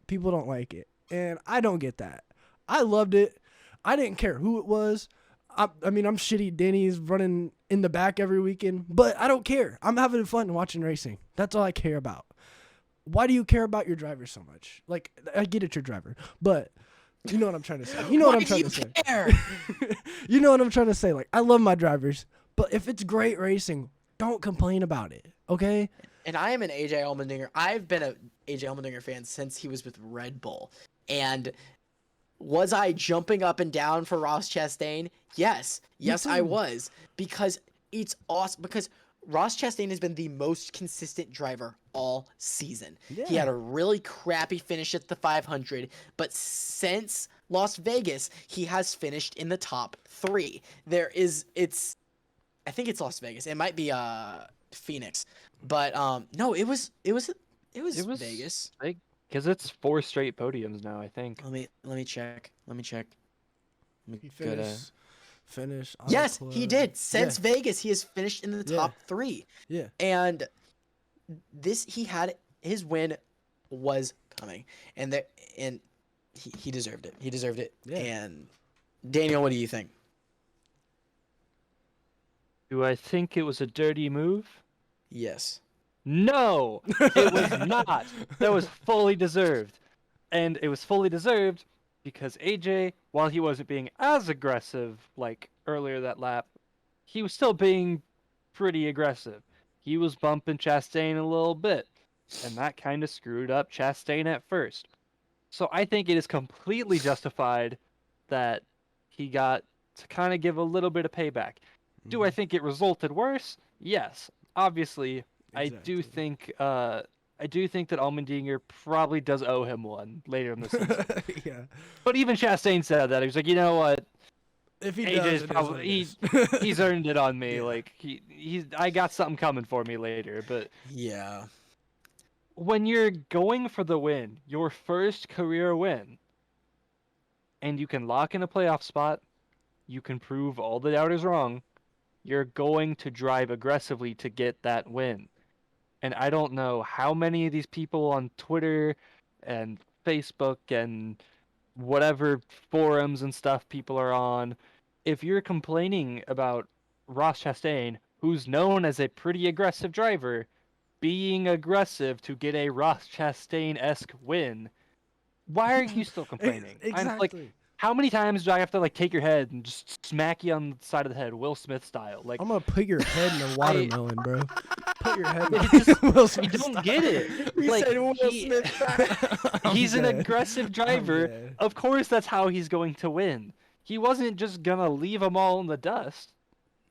people don't like it. And I don't get that. I loved it. I didn't care who it was. I'm shitty Denny's running in the back every weekend, but I don't care. I'm having fun watching racing. That's all I care about. Why do you care about your driver so much? I get it, your driver, but you know what I'm trying to say. You know what I'm trying to say. You know what I'm trying to say. I love my drivers, but if it's great racing, don't complain about it, okay? And I am an AJ Allmendinger. I've been a AJ Allmendinger fan since he was with Red Bull. And was I jumping up and down for Ross Chastain? Yes. Yes, I was. Because it's awesome. Because Ross Chastain has been the most consistent driver all season. Yeah. He had a really crappy finish at the 500, but since Las Vegas, he has finished in the top 3. I think it's Las Vegas. It might be Phoenix, but no, it was Vegas. Because it's 4 straight podiums now, I think. Let me check. He finished. Yes, he did. Since Vegas, he has finished in the top 3. Yeah, and his win was coming, and he deserved it. He deserved it. Yeah. And Daniel, what do you think? Do I think it was a dirty move? Yes. No, it was not. That was fully deserved. And it was fully deserved because AJ, while he wasn't being as aggressive like earlier that lap, he was still being pretty aggressive. He was bumping Chastain a little bit, and that kind of screwed up Chastain at first. So I think it is completely justified that he got to kind of give a little bit of payback. Do I think it resulted worse? Yes. Obviously, exactly. I do think that Allmendinger probably does owe him one later in the season. Yeah. But even Chastain said that. He was like, you know what? If he AJ's does, it is what probably it is. he's earned it on me. Yeah. Like he's I got something coming for me later. But Yeah. when you're going for the win, your first career win, and you can lock in a playoff spot, you can prove all the doubters wrong. You're going to drive aggressively to get that win. And I don't know how many of these people on Twitter and Facebook and whatever forums and stuff people are on, if you're complaining about Ross Chastain, who's known as a pretty aggressive driver, being aggressive to get a Ross Chastain-esque win, why are you still complaining? I'm like, Exactly. how many times do I have to like take your head and just smack you on the side of the head, Will Smith style? Like, I'm gonna put your head in a watermelon, bro. Put your head. It In just- Will you Smith don't style. get it. We Like, said Will he- Smith back. I'm He's an dead. aggressive I'm driver. dead. Of course, that's how he's going to win. He wasn't just gonna leave them all in the dust.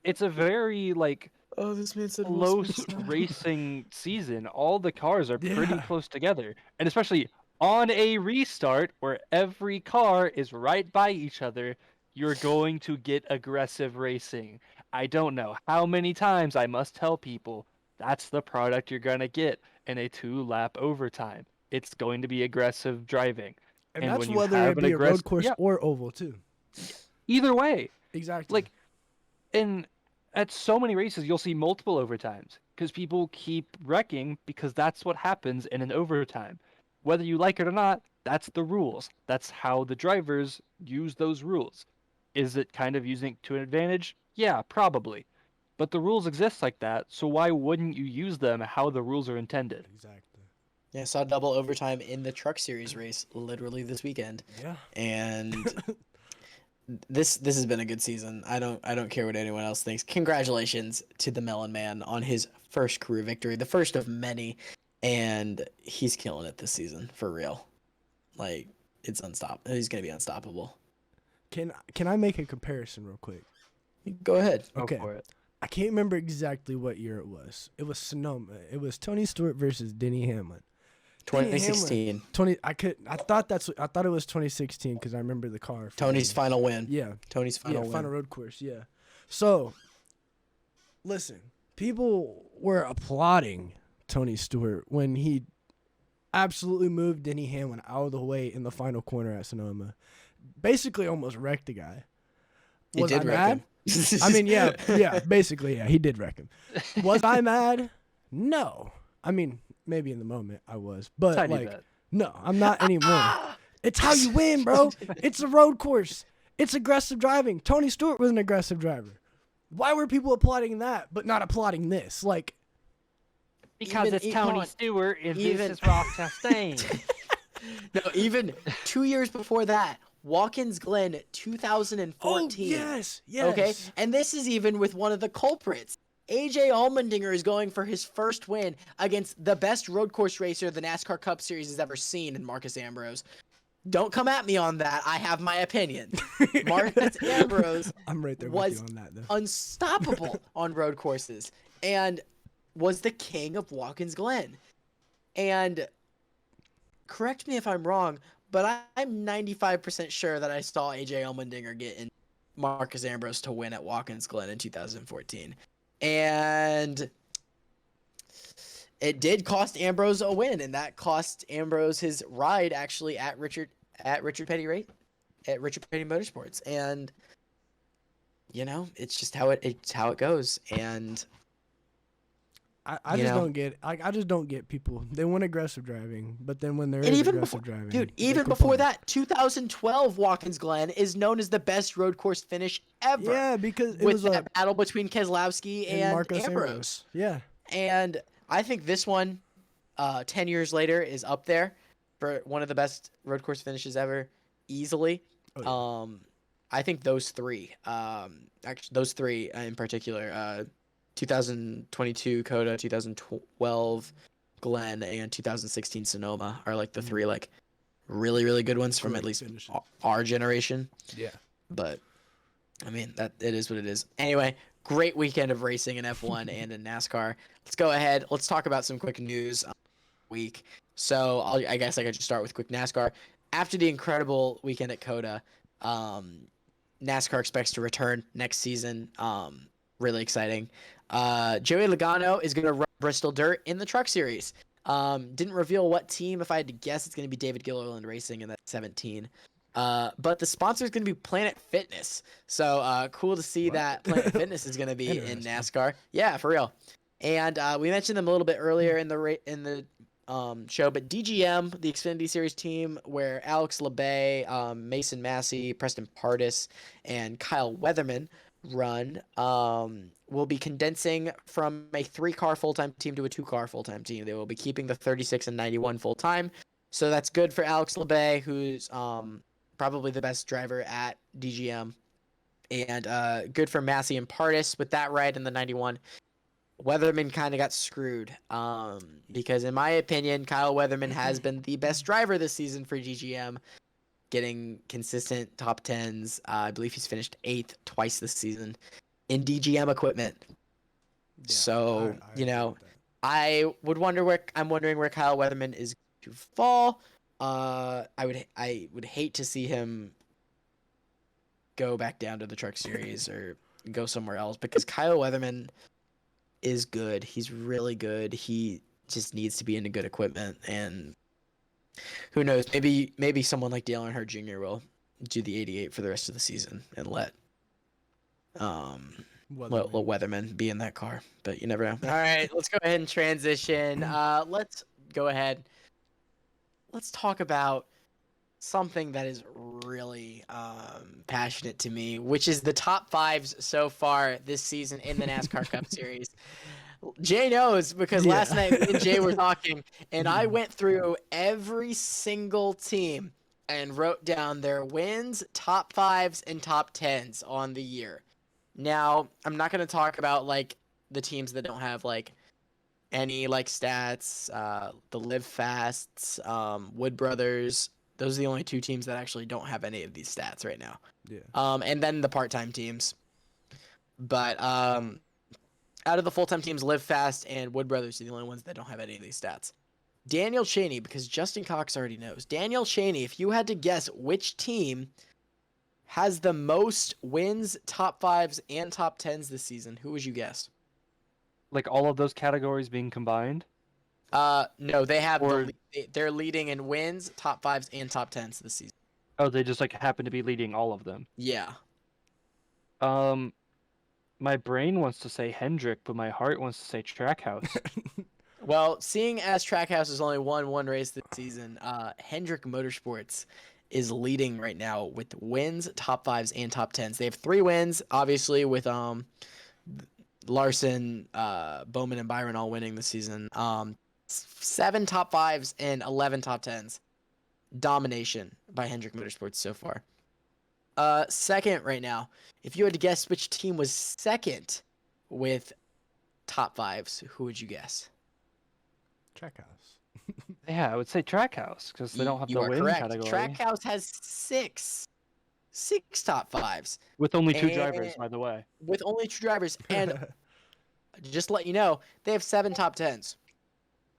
It's a very like Oh, this man said Will Smith close style. racing season. All the cars are pretty Yeah. close together, and especially on a restart where every car is right by each other, you're going to get aggressive racing. I don't know how many times I must tell people that's the product you're gonna get in a 2-lap overtime. It's going to be aggressive driving. And And that's when you whether have it an be a road aggress- course yeah. or oval too. Either way, Exactly. like, and at so many races, you'll see multiple overtimes because people keep wrecking because that's what happens in an overtime. Whether you like it or not, that's the rules. That's how the drivers use those rules. Is it kind of using it to an advantage? Yeah, probably. But the rules exist like that, so why wouldn't you use them how the rules are intended? Exactly. Yeah, I saw double overtime in the Truck Series race literally this weekend, Yeah. and this has been a good season. I don't care what anyone else thinks. Congratulations to the Melon Man on his first career victory, the first of many, and he's killing it this season for real. Like, it's unstoppable. He's gonna be unstoppable. Can I make a comparison real quick? Go ahead. Go Okay. for it. I can't remember exactly what year it was. It was Sonoma. It was Tony Stewart versus Denny Hamlin. Denny Hamlin- 2016, I thought it was 2016 because I remember the car. from Tony's Denny. final win. Yeah. Tony's final win. Final road course. Yeah. So, listen, people were applauding Tony Stewart when he absolutely moved Denny Hamlin out of the way in the final corner at Sonoma. Basically, almost wrecked the guy. He Was did I wreck mad? him. I mean, yeah, basically, yeah, he did wreck him. Was I mad? No. I mean, maybe in the moment I was, but Tiny like, bit. no, I'm not anymore. It's how you win, bro. It's a road course. It's aggressive driving. Tony Stewart was an aggressive driver. Why were people applauding that, but not applauding this? Like, Because Even- it's e- Tony come on. Stewart and Even- this is Ross Chastain. No, even 2 years before that, Watkins Glen 2014. oh yes, yes. Okay, and this is even with one of the culprits. AJ Allmendinger is going for his first win against the best road course racer the NASCAR Cup Series has ever seen in Marcus Ambrose. Don't come at me on that. I have my opinion. Marcus Ambrose I'm right there was with you on that, though. unstoppable on road courses and was the king of Watkins Glen. And correct me if I'm wrong, but I'm 95% sure that I saw AJ Allmendinger get in Marcus Ambrose to win at Watkins Glen in 2014. And it did cost Ambrose a win, and that cost Ambrose his ride actually at Richard Petty Motorsports. And you know, it's just how it goes. And I you just know. don't get. I just don't get people. They want aggressive driving, but then when there And is even aggressive before, driving, dude, they even before complain. that, 2012 Watkins Glen is known as the best road course finish ever. Yeah, because it with was that battle between Keselowski and Marcus Ambrose. Yeah, And I think this one, 10 years later, is up there for one of the best road course finishes ever, easily. Oh, yeah. I think those three, actually those three in particular, 2022 Coda, 2012 Glen, and 2016 Sonoma are like the three like really really good ones from Great at least finishes. our generation. Yeah. But I mean, that it is what it is. Anyway, great weekend of racing in F1 and in NASCAR. Let's go ahead. Let's talk about some quick news week. So I guess I could just start with quick NASCAR. After the incredible weekend at Coda, NASCAR expects to return next season. Really exciting. Joey Logano is going to run Bristol Dirt in the Truck Series. Didn't reveal what team. If I had to guess, it's going to be David Gilliland Racing in that 17. But the sponsor is going to be Planet Fitness. So cool to see that Planet Fitness is going to be in NASCAR. Yeah, for real. And we mentioned them a little bit earlier in the show, but DGM, the Xfinity Series team, where Alex Labbe, Mason Massey, Preston Pardis, and Kyle Weatherman run, will be condensing from a 3-car full-time team to a 2-car full-time team. They will be keeping the 36 and 91 full-time. So that's good for Alex Labbe, who's probably the best driver at DGM, and good for Massey and Pardis with that ride in the 91. Weatherman kind of got screwed because, in my opinion, Kyle Weatherman has been the best driver this season for GGM, getting consistent top 10s. I believe he's finished 8th twice this season in DGM equipment. Yeah, so, I'm wondering where Kyle Weatherman is to fall. I would hate to see him go back down to the Truck Series or go somewhere else, because Kyle Weatherman is good. He's really good. He just needs to be into good equipment, and who knows, maybe someone like Dale Earnhardt Jr. will do the 88 for the rest of the season and let Weatherman be in that car, but you never know. All right, let's go ahead and transition. Let's go ahead. Let's talk about something that is really passionate to me, which is the top 5s so far this season in the NASCAR Cup Series. Jay knows, because last night me and Jay were talking, and I went through every single team and wrote down their wins, top 5s, and top 10s on the year. Now, I'm not going to talk about the teams that don't have any stats, the Live Fasts, Wood Brothers. Those are the only 2 teams that actually don't have any of these stats right now. Yeah. And then the part-time teams. But out of the full-time teams, Live Fast and Wood Brothers are the only ones that don't have any of these stats. Daniel Chaney, because Justin Cox already knows. Daniel Chaney, if you had to guess which team has the most wins, top 5s, and top 10s this season, who would you guess? All of those categories being combined? No, they have they're leading in wins, top 5s, and top 10s this season. Oh, they just happen to be leading all of them. Yeah. My brain wants to say Hendrick, but my heart wants to say Trackhouse. Well, seeing as Trackhouse has only won 1 race this season, Hendrick Motorsports is leading right now with wins, top 5s, and top 10s. They have 3 wins, obviously, with Larson, Bowman, and Byron all winning this season. 7 top 5s and 11 top 10s. Domination by Hendrick Motorsports so far. Second right now, if you had to guess which team was second with top 5s, who would you guess? Trackhouse. Yeah, I would say Trackhouse, because they don't have the win category. Trackhouse has 6 top 5s. With only 2 drivers, by the way. With only 2 drivers. And just to let you know, they have 7 top 10s.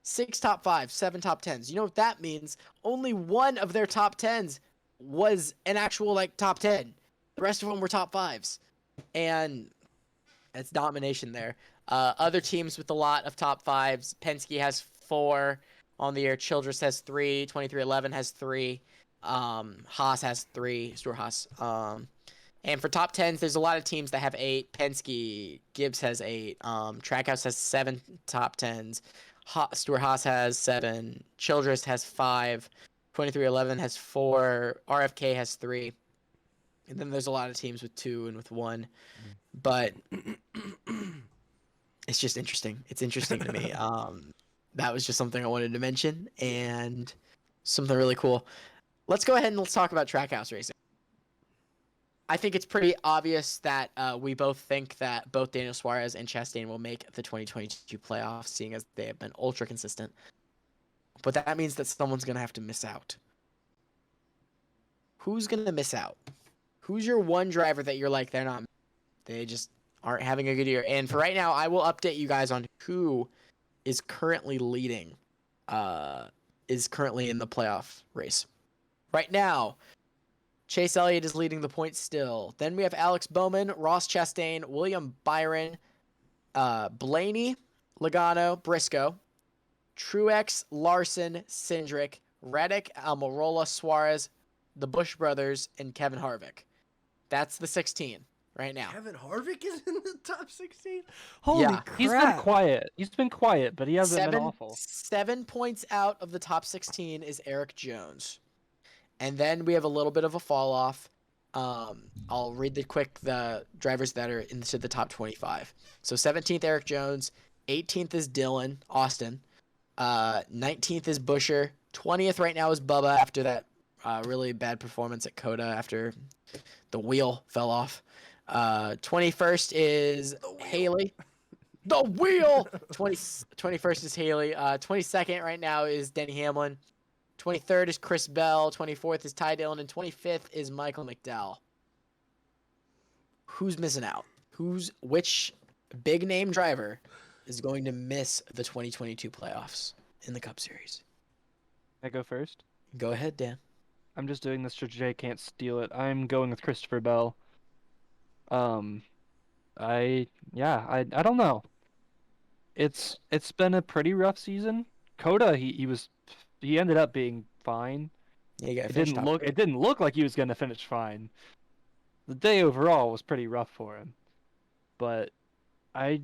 6 top 5s, 7 top 10s. You know what that means? Only 1 of their top 10s was an actual top 10. The rest of them were top 5s. And that's domination there. Other teams with a lot of top 5s, Penske has 4 on the year. Childress has 3. 2311 has 3. Haas has 3. Stuart Haas. And for top 10s, there's a lot of teams that have 8. Penske, Gibbs has 8. Trackhouse has 7 top 10s. Stuart Haas has 7. Childress has 5. 2311 has 4. RFK has 3. And then there's a lot of teams with 2 and with 1. But it's just interesting. It's interesting to me. That was just something I wanted to mention, and something really cool. Let's go ahead and let's talk about Trackhouse racing. I think it's pretty obvious that we both think that both Daniel Suarez and Chastain will make the 2022 playoffs, seeing as they have been ultra consistent. But that means that someone's going to have to miss out. Who's going to miss out? Who's your one driver that you're like, they just aren't having a good year? And for right now, I will update you guys on who is currently leading, is currently in the playoff race. Right now, Chase Elliott is leading the points still. Then we have Alex Bowman, Ross Chastain, William Byron, Blaney, Logano, Briscoe, Truex, Larson, Cindric, Reddick, Almirola, Suarez, the Busch brothers, and Kevin Harvick. That's the 16 right now. Kevin Harvick is in the top 16? Holy Yeah. crap. He's been quiet. He's been quiet, but he hasn't been awful. 7 points out of the top 16 is Eric Jones. And then we have a little bit of a fall off. I'll read the drivers that are into the top 25. So 17th, Eric Jones. 18th is Dylan Austin. 19th is Buescher. 20th right now is Bubba after that really bad performance at COTA after the wheel fell off. 21st is Haley. The wheel! 21st is Haley. 22nd right now is Denny Hamlin. 23rd is Chris Bell. 24th is Ty Dillon. And 25th is Michael McDowell. Who's missing out? Which big name driver is going to miss the 2022 playoffs in the Cup Series? Can I go first? Go ahead, Dan. I'm just doing this so Jay can't steal it. I'm going with Christopher Bell. I don't know. It's been a pretty rough season. COTA, he ended up being fine. Yeah, It didn't look like he was gonna finish fine. The day overall was pretty rough for him. But I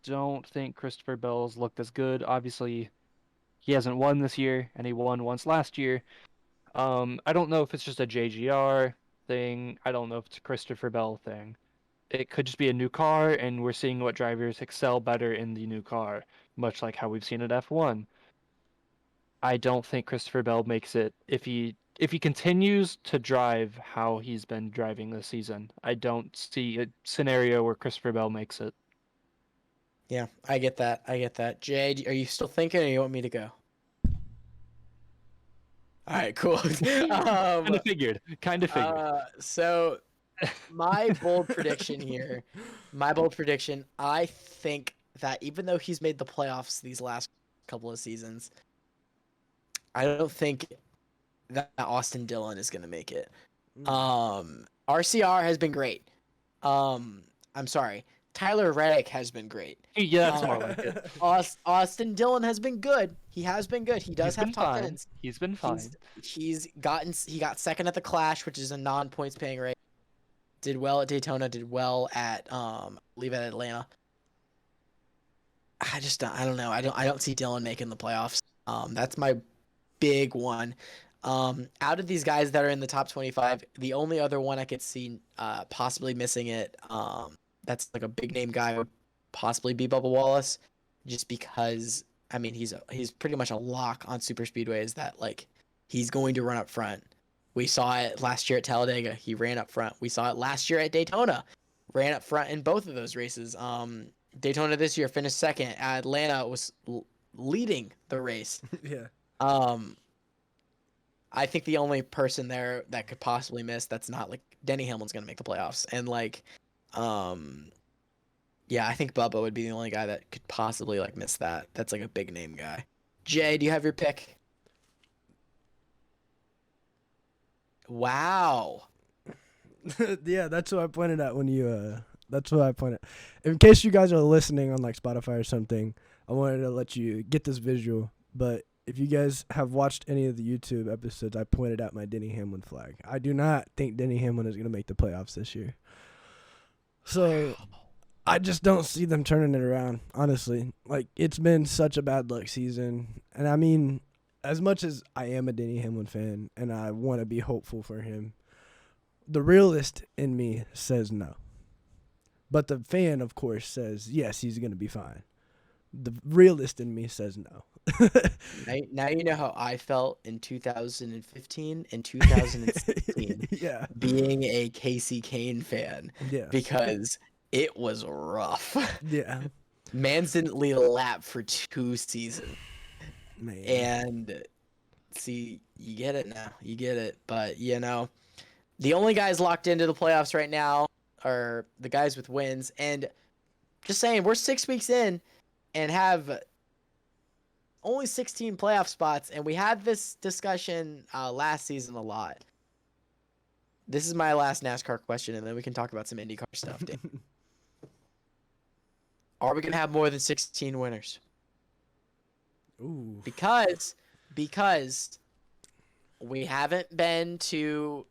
don't think Christopher Bell's looked as good. Obviously, he hasn't won this year, and he won once last year. I don't know if it's just a JGR thing. I don't know if it's a Christopher Bell thing. It could just be a new car, and we're seeing what drivers excel better in the new car, much like how we've seen at F1. I don't think Christopher Bell makes it if he continues to drive how he's been driving this season. I don't see a scenario where Christopher Bell makes it. Yeah, I get that. Jay, are you still thinking, or you want me to go? All right, cool. Kind of figured. So my bold prediction here, I think that even though he's made the playoffs these last couple of seasons, I don't think that Austin Dillon is going to make it. RCR has been great. I'm sorry. Tyler Reddick has been great. Yeah, that's more like it. Austin Dillon has been good. He has been good. He does have top ends. He's been fine. He got second at the Clash, which is a non-points paying race. Did well at Daytona. Did well at at Atlanta. I don't know. I don't see Dillon making the playoffs. That's my big one. Out of these guys that are in the top 25, the only other one I could see possibly missing it, that's like a big name guy, would possibly be Bubba Wallace, just because I mean he's pretty much a lock on super speedways that like he's going to run up front. We saw it last year at Talladega. He ran up front. We saw it last year at Daytona. Ran up front in both of those races. Daytona this year finished second. Atlanta was leading the race. Yeah. I think the only person there that could possibly miss that's not like Denny Hamlin's going to make the playoffs. And like, yeah, I think Bubba would be the only guy that could possibly like miss that. That's like a big name guy. Jay, do you have your pick? Wow. Yeah, that's what I pointed at when you that's what I pointed. In case you guys are listening on like Spotify or something, I wanted to let you get this visual. But if you guys have watched any of the YouTube episodes, I pointed out my Denny Hamlin flag. I do not think Denny Hamlin is going to make the playoffs this year. So I just don't see them turning it around, honestly. Like, it's been such a bad luck season. And I mean, as much as I am a Denny Hamlin fan and I want to be hopeful for him, the realist in me says no. But the fan, of course, says, yes, he's going to be fine. The realist in me says no. Now you know how I felt in 2015 and 2016 Yeah. being a Casey Kane fan. Yeah. Because it was rough. Yeah. Mans didn't lead a lap for 2 seasons. Man. And see, you get it now. You get it. But, you know, the only guys locked into the playoffs right now are the guys with wins. And just saying, we're 6 weeks in and have only 16 playoff spots. And we had this discussion last season a lot. This is my last NASCAR question, and then we can talk about some IndyCar stuff. Dan. Are we gonna have more than 16 winners? Ooh. Because we haven't been to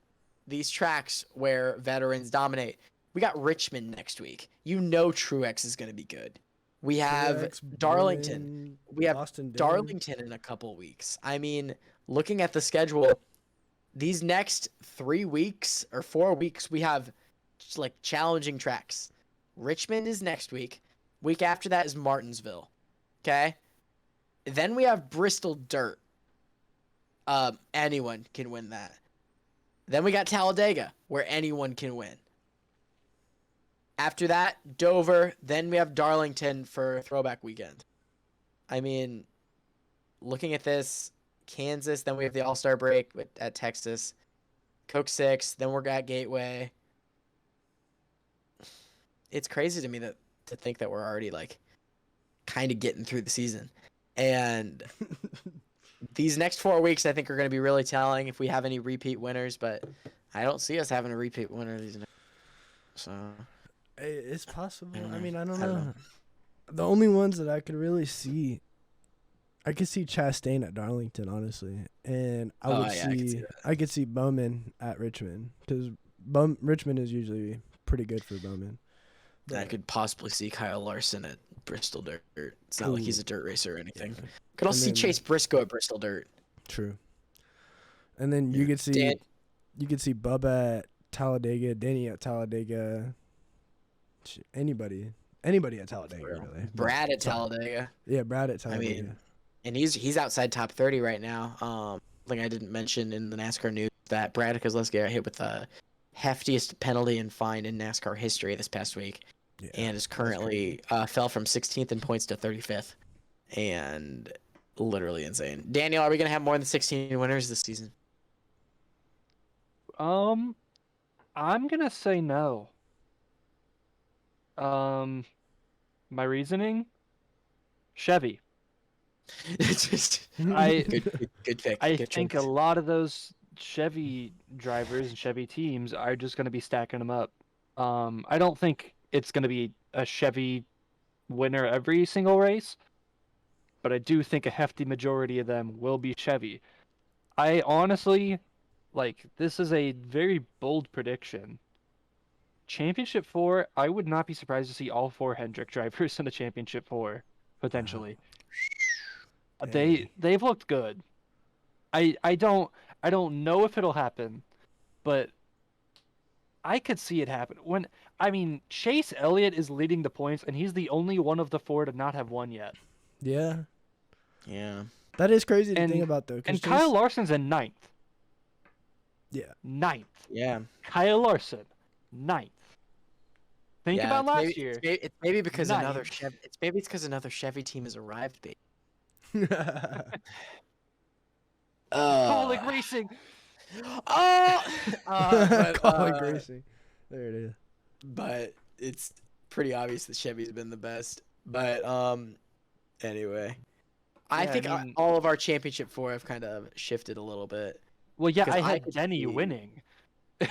these tracks where veterans dominate. We got Richmond next week. You know Truex is gonna be good. We have Truex, Darlington. Bowman, We have Austin Dillon. Darlington in a couple weeks. I mean, looking at the schedule, these next 3 weeks or 4 weeks, we have just like challenging tracks. Richmond is next week. Week after that is Martinsville. Okay. Then we have Bristol Dirt. Anyone can win that. Then we got Talladega, where anyone can win. After that, Dover. Then we have Darlington for Throwback Weekend. I mean, looking at this, Kansas. Then we have the All-Star break at Texas. Coke 6. Then we're at Gateway. It's crazy to me to think that we're already like kind of getting through the season. And these next 4 weeks, I think, are going to be really telling if we have any repeat winners. But I don't see us having a repeat winner these next. So It's possible. I know. mean, I don't I know. don't know. The only ones that I could really see, I could see Chastain at Darlington, honestly, and I could see Bowman at Richmond because Richmond is usually pretty good for Bowman. I could possibly see Kyle Larson at Bristol Dirt. It's not like he's a dirt racer or anything. Yeah. Could also see then- Chase Briscoe at Bristol Dirt. True. And then you could see Bubba at Talladega, Denny at Talladega, anybody at Talladega really. Brad at Talladega. Yeah, Brad at Talladega. mean, And he's outside top 30 right now. Like I didn't mention in the NASCAR news that Brad Keselowski got hit with the heftiest penalty and fine in NASCAR history this past week. Yeah, And is currently fell from 16th in points to 35th. And literally insane. Daniel, are we going to have more than 16 winners this season? I'm gonna say no. My reasoning? Chevy. It's just I good pick. I good think a choice. lot of those Chevy drivers and Chevy teams are just gonna be stacking them up. I don't think it's gonna be a Chevy winner every single race, but I do think a hefty majority of them will be Chevy. I honestly, this is a very bold prediction. Championship 4, I would not be surprised to see all 4 Hendrick drivers in the Championship 4, potentially. They've looked good. I don't know if it'll happen, but I could see it happen. Chase Elliott is leading the points, and he's the only one of the 4 to not have won yet. Yeah. Yeah. That is crazy to think about, though. And Kyle Larson's in 9th. Yeah. 9th. Yeah. Kyle Larson, 9th. Think Yeah, about it's last maybe, year. It's maybe because Ninth. another Chevy. It's maybe it's because another Chevy team has arrived, baby. Colleague Racing. Colleague racing. There it is. But it's pretty obvious that Chevy's been the best. But anyway, I Yeah, think I mean- all of our championship 4 have kind of shifted a little bit. Well, yeah, 'Cause I I had could Denny see- winning.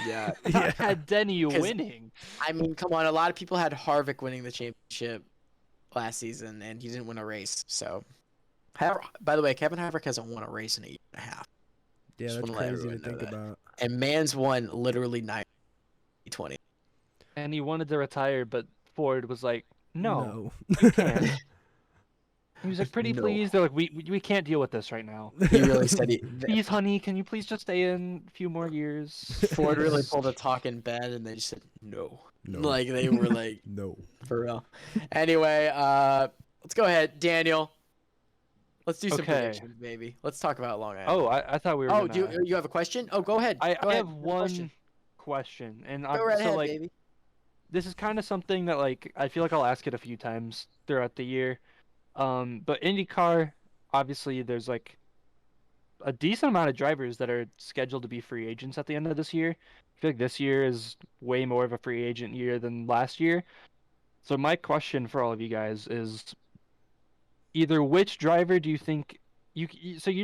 Yeah. I had Denny 'Cause- winning. I mean, come on. A lot of people had Harvick winning the championship last season, and he didn't win a race. So, by the way, Kevin Harvick hasn't won a race in a year and a half. Yeah, Just that's wanna let crazy to everyone know think that. about. And Mans won literally 2020. And he wanted to retire, but Ford was like, no. No. You can't. He was like, pretty No. please. They're like, we can't deal with this right now. He really said he. Please, honey, can you please just stay in a few more years? Ford really pulled a talk in bed, and they just said no. No. Like they were like No. for real. Anyway, let's go ahead, Daniel. Let's do some Okay. predictions, baby. Let's talk about Long Island. Oh, I thought we were. Oh, gonna... do you have a question? Oh, go ahead. I Go ahead. have Have a one question, and Go right so ahead, like baby. this is kind of something that I feel like I'll ask it a few times throughout the year. But IndyCar, obviously, there's like a decent amount of drivers that are scheduled to be free agents at the end of this year. I feel like this year is way more of a free agent year than last year. So my question for all of you guys is either which driver do you think you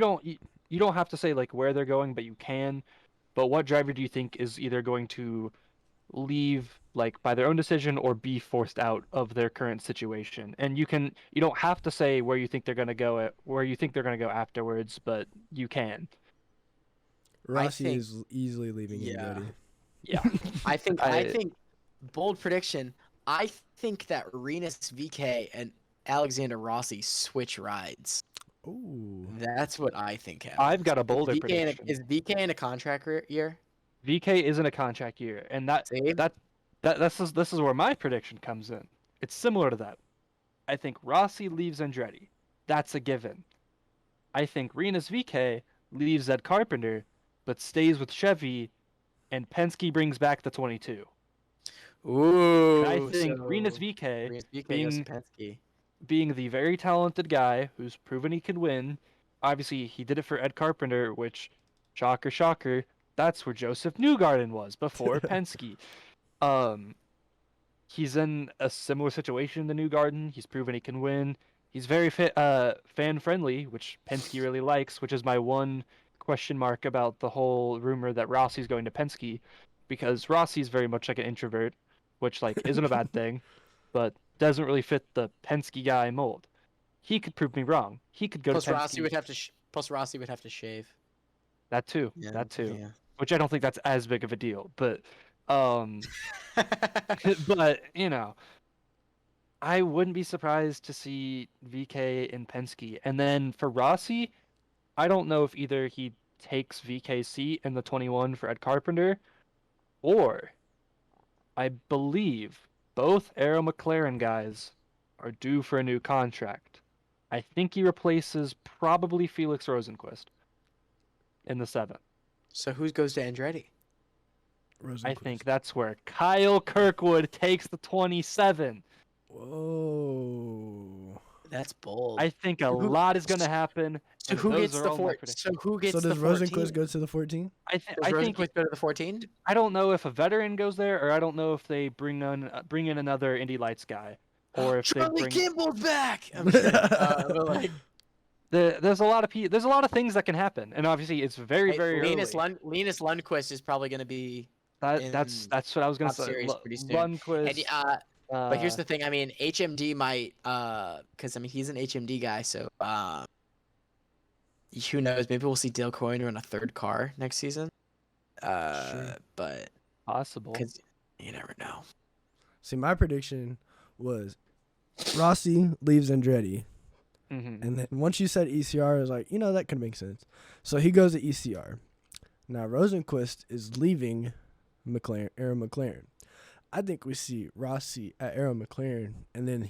don't have to say like where they're going, but you can. but what driver do you think is either going to leave like by their own decision or be forced out of their current situation? And you don't have to say where you think they're going to go afterwards, but you can. Rossi is easily leaving Andretti. Yeah. I think bold prediction. I think that Rinus VK and Alexander Rossi switch rides. Ooh. That's what I think happens. I've got a bolder prediction. Is VK in a contract year? VK isn't a contract year, and See? this is where my prediction comes in. It's similar to that. I think Rossi leaves Andretti. That's a given. I think Rinus VK leaves Ed Carpenter, but stays with Chevy, and Penske brings back the 22. Ooh. And I think Rinus VK goes to Penske. being the very talented guy who's proven he can win. Obviously, he did it for Ed Carpenter, which, shocker, that's where Joseph Newgarden was before Penske. He's in a similar situation to Newgarden. He's proven he can win. He's very fan-friendly, which Penske really likes, which is my one question mark about the whole rumor that Rossi's going to Penske, because Rossi's very much like an introvert, which like isn't a bad thing, but doesn't really fit the Penske guy mold. He could prove me wrong. He could go to Penske. Rossi would have to shave. That too. Yeah, That too. Yeah. Which I don't think that's as big of a deal, but but I wouldn't be surprised to see VK in Penske. And then for Rossi, I don't know if either he takes VK's seat in the 21 for Ed Carpenter, or I believe both Arrow McLaren guys are due for a new contract. I think he replaces probably Felix Rosenqvist in the 7. So who goes to Andretti? I think that's where Kyle Kirkwood takes the 27. Whoa. That's bold. I think a lot is going to happen. So who gets the 14? So does Rosenqvist go to the 14? I think Rosenqvist go to the 14? I don't know if a veteran goes there, or I don't know if they bring in another Indy Lights guy, or if Charlie they bring. Kimball's back. I'm kidding. There's a lot of things that can happen, and obviously it's very early. Linus Lundqvist is probably going to be. That's what I was going to say. Lundqvist. But here's the thing. I mean, HMD might, because he's an HMD guy, so who knows? Maybe we'll see Dale Coyne run a third car next season. Sure. But possible. Because you never know. See, my prediction was Rossi leaves Andretti. Mm-hmm. And then once you said ECR, I was like, that could make sense. So he goes to ECR. Now Rosenqvist is leaving Arrow McLaren. I think we see Rossi at Arrow McLaren, and then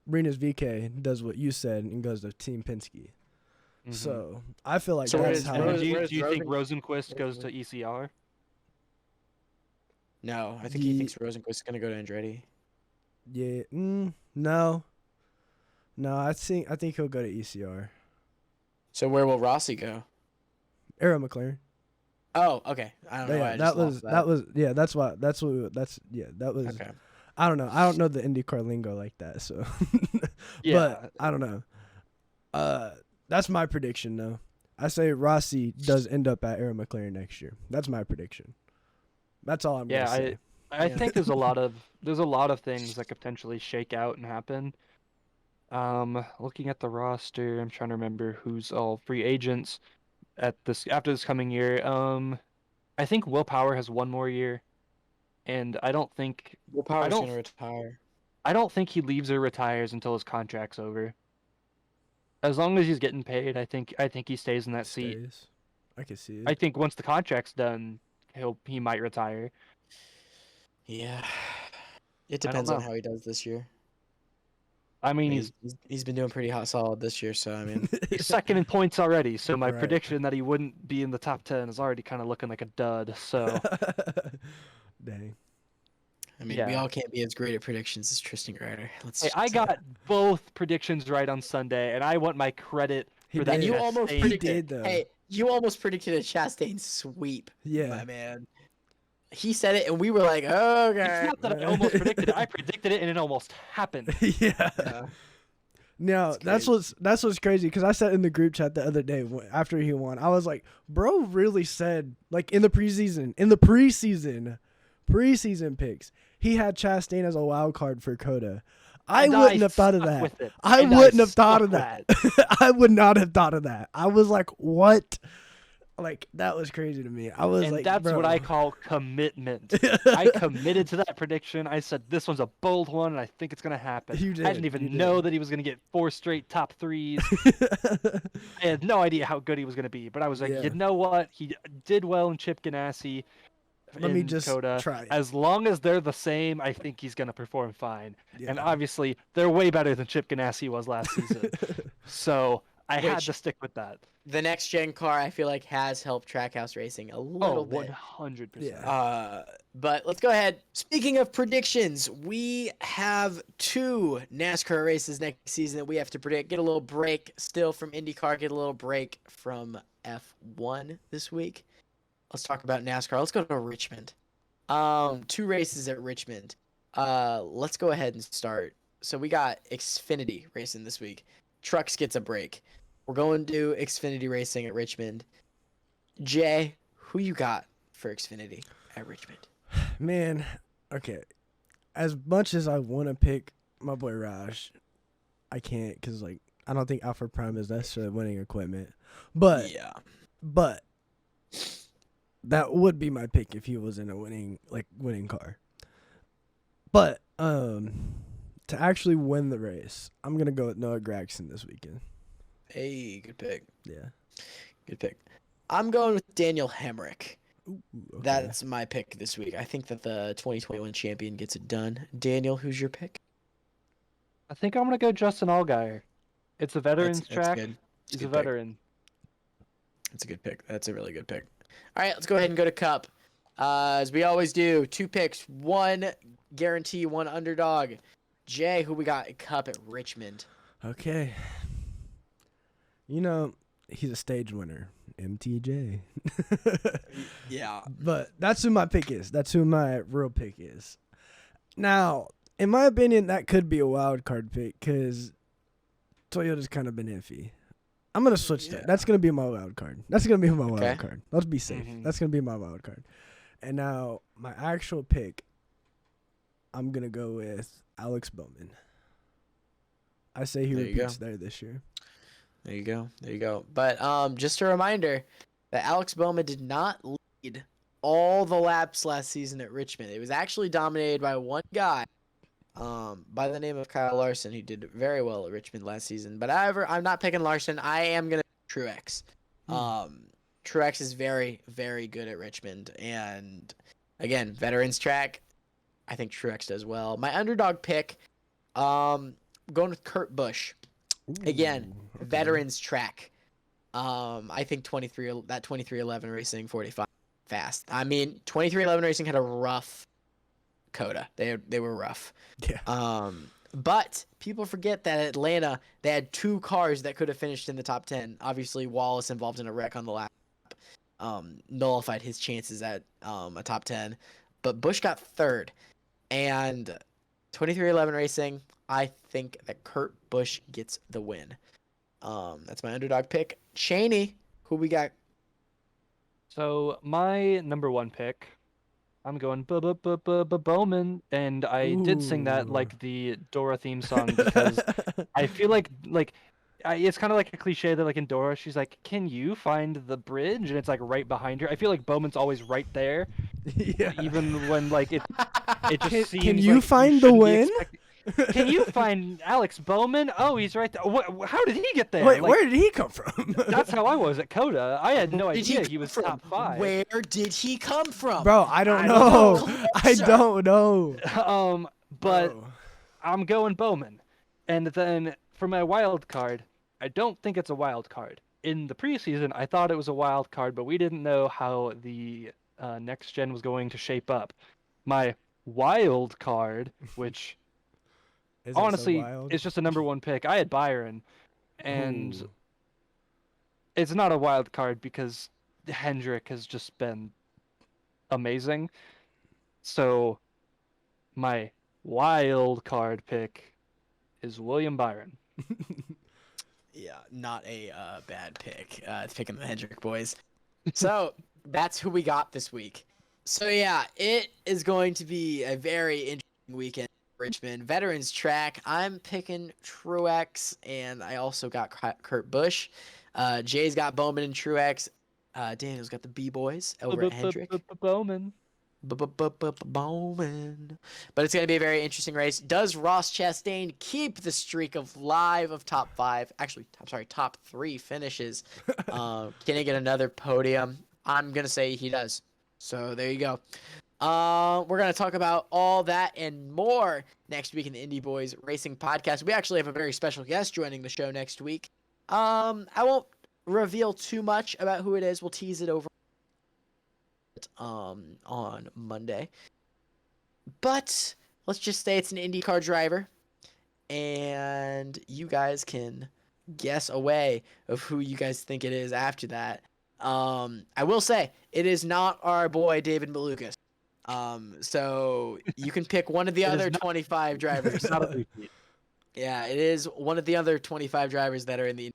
Rinus VK does what you said and goes to Team Penske. Mm-hmm. So I feel like that's how. Do you think Rosenqvist goes to ECR? No, I think he thinks Rosenqvist is going to go to Andretti. Yeah, no. I think he'll go to ECR. So where will Rossi go? Arrow McLaren. Oh, okay. I don't know. Yeah, that was. Okay. I don't know. I don't know the IndyCar lingo like that, so. Yeah. But I don't know. That's my prediction, though. I say Rossi does end up at Arrow McLaren next year. That's my prediction. That's all I'm gonna say. I think there's a lot of things that could potentially shake out and happen. Looking at the roster, I'm trying to remember who's all free agents after this coming year. I think Will Power has one more year, and I don't think Will Power's gonna retire. I don't think he leaves or retires until his contract's over. As long as he's getting paid, I think he stays in that seat. I can see it. I think once the contract's done, he might retire. Yeah, it depends on how he does this year. I mean, he's been doing pretty solid this year, so I mean, he's second in points already. So my prediction that he wouldn't be in the top 10 is already kind of looking like a dud. So, dang. I mean, we all can't be as great at predictions as Tristan Grider. I got both predictions right on Sunday, and I want my credit for that. You almost predicted. Though. Hey, you almost predicted a Chastain sweep. Yeah, my man. He said it, and we were like, "Okay." It's not that I almost predicted it. I predicted it, and it almost happened. Yeah. No, that's what's crazy because I said in the group chat the other day after he won, I was like, bro, really said like in the preseason picks, he had Chastain as a wild card for Coda. I wouldn't have thought of that. I wouldn't have thought of that. I would not have thought of that. I was like, what? Like, that was crazy to me. I was like, that's bro. what I call commitment. I committed to that prediction. I said this one's a bold one, and I think it's gonna happen. You did. I didn't even know that he was gonna get 4 straight top 3s. I had no idea how good he was gonna be, but I was like, you know what? He did well in Chip Ganassi. Let me just Coda. try. As long as they're the same, I think he's gonna perform fine. Yeah. And obviously, they're way better than Chip Ganassi was last season. So I had to stick with that. The next gen car, I feel like, has helped Trackhouse Racing a little bit. 100%. Yeah. But let's go ahead. Speaking of predictions, we have 2 NASCAR races next season that we have to predict. Get a little break still from IndyCar. Get a little break from F1 this week. Let's talk about NASCAR. Let's go to Richmond. 2 races at Richmond. Let's go ahead and start. So we got Xfinity racing this week. Trucks gets a break. We're going to Xfinity racing at Richmond. Jay, who you got for Xfinity at Richmond? Man, okay. As much as I want to pick my boy Raj, I can't because like I don't think Alpha Prime is necessarily winning equipment. But that would be my pick if he was in a winning car. But to actually win the race, I'm gonna go with Noah Gragson this weekend. Hey, good pick. Yeah. Good pick. I'm going with Daniel Hemrick. Ooh, okay. That's my pick this week. I think that the 2021 champion gets it done. Daniel, who's your pick? I think I'm gonna go Justin Allgaier. It's a veterans track. Good. He's a veteran. That's a good pick. That's a really good pick. All right, let's go ahead and go to Cup. As we always do, 2 picks, 1 guarantee, 1 underdog. Jay, who we got at Cup at Richmond? Okay. You know, he's a stage winner, MTJ. Yeah. But that's who my pick is. That's who my real pick is. Now, in my opinion, that could be a wild card pick because Toyota's kind of been iffy. I'm going to switch that. That's going to be my wild card. That's going to be my wild card. Let's be safe. Mm-hmm. That's going to be my wild card. And now, my actual pick, I'm going to go with Alex Bowman. I say he repeats there this year. There you go. There you go. But just a reminder that Alex Bowman did not lead all the laps last season at Richmond. It was actually dominated by one guy by the name of Kyle Larson, who did very well at Richmond last season. But however, I'm not picking Larson. I am going to pick Truex. Truex is very, very good at Richmond. And, again, veterans track, I think Truex does well. My underdog pick, going with Kurt Busch. Again, veterans track. I think 2311 Racing 45 fast. I mean, 2311 Racing had a rough Coda. They were rough. Yeah. But people forget that at Atlanta they had 2 cars that could have finished in the top 10. Obviously, Wallace involved in a wreck on the lap nullified his chances at a top 10. But Busch got 3rd, and 2311 Racing, I think that Kurt Busch gets the win. That's my underdog pick. Chaney, who we got? So my number 1 pick, I'm going Bowman, and I did sing that like the Dora theme song because I feel like it's kind of like a cliche that like in Dora she's like, "Can you find the bridge?" and it's like right behind her. I feel like Bowman's always right there, even when like it just seems. Can you like find the win? Can you find Alex Bowman? Oh, he's right there. How did he get there? Wait, where did he come from? That's how I was at Coda. I had no idea he was top 5. Where did he come from? Bro, I don't know. I don't know. But Bro. I'm going Bowman. And then for my wild card, I don't think it's a wild card. In the preseason, I thought it was a wild card, but we didn't know how the next gen was going to shape up. My wild card, which honestly is just a number 1 pick. I had Byron, and it's not a wild card because Hendrick has just been amazing. So my wild card pick is William Byron. Yeah, not a bad pick. It's picking the Hendrick boys. So that's who we got this week. So yeah, it is going to be a very interesting weekend in Richmond. Veterans track. I'm picking Truex, and I also got Kurt Busch. Jay's got Bowman and Truex. Daniel's got the B boys over at Hendrick. Bowman. Bowman. But it's going to be a very interesting race. Does Ross Chastain keep the streak of top 3 finishes? Can he get another podium? I'm going to say he does. So there you go. We're going to talk about all that and more next week in the Indy Boys Racing Podcast. We actually have a very special guest joining the show next week. I won't reveal too much about who it is. We'll tease it over on Monday. But let's just say it's an IndyCar driver, and you guys can guess away of who you guys think it is after that. I will say it is not our boy David Malukas. So you can pick one of the other 25 drivers. Yeah, it is one of the other 25 drivers that are in the.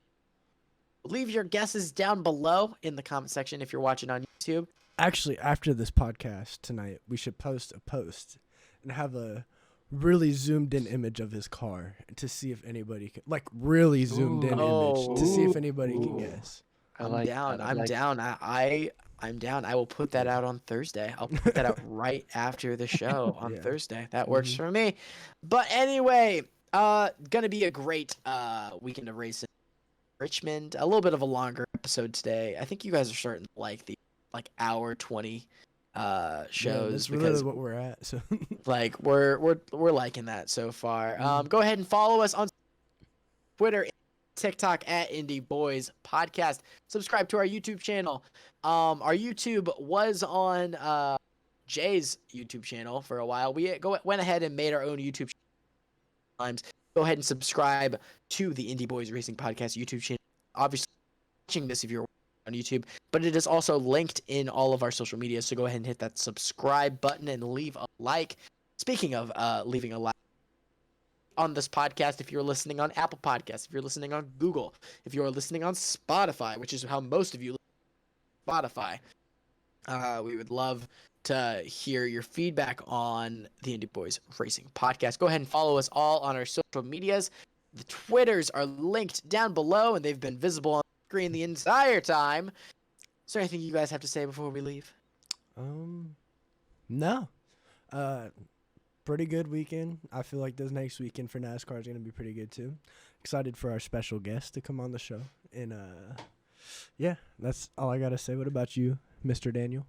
Leave your guesses down below in the comment section if you're watching on YouTube. Actually, after this podcast tonight, we should post a post and have a really zoomed in image of his car to see if anybody can, like, really zoomed in image to see if anybody can guess. I'm down. I'm down. I'm down. I will put that out on Thursday. I'll put that out right after the show on Thursday. That works for me. But anyway, gonna be a great weekend of racing. Richmond, a little bit of a longer episode today. I think you guys are starting to like the hour 20 shows. That's because really what we're at. So we're liking that so far. Go ahead and follow us on Twitter, TikTok at Indy Boys Podcast. Subscribe to our YouTube channel. Our YouTube was on Jay's YouTube channel for a while. We went ahead and made our own YouTube channel. Go ahead and subscribe to the Indy Boys Racing Podcast YouTube channel. Obviously, watching this if you're on YouTube, but it is also linked in all of our social media. So go ahead and hit that subscribe button and leave a like. Speaking of leaving a like on this podcast, if you're listening on Apple Podcasts, if you're listening on Google, if you're listening on Spotify, which is how most of you listen to Spotify, we would love to hear your feedback on the Indy Boys Racing Podcast. Go ahead and follow us all on our social medias. The Twitters are linked down below, and they've been visible on the screen the entire time. Is there anything you guys have to say before we leave? No. Pretty good weekend. I feel like this next weekend for NASCAR is going to be pretty good too. Excited for our special guest to come on the show. And yeah, that's all I got to say. What about you, Mr. Daniel?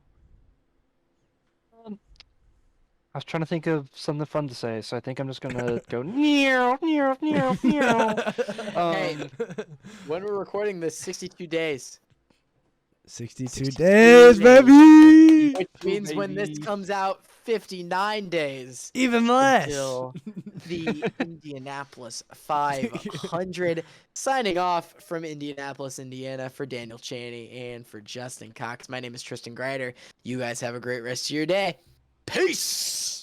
I was trying to think of something fun to say, so I think I'm just gonna go meow, meow, meow, meow. Hey, when we're recording this, 62 days. 62 days, baby! Which means when this comes out, 59 days. Even less. Until the Indianapolis 500. Signing off from Indianapolis, Indiana, for Daniel Chaney and for Justin Cox. My name is Tristan Grider. You guys have a great rest of your day. Peace!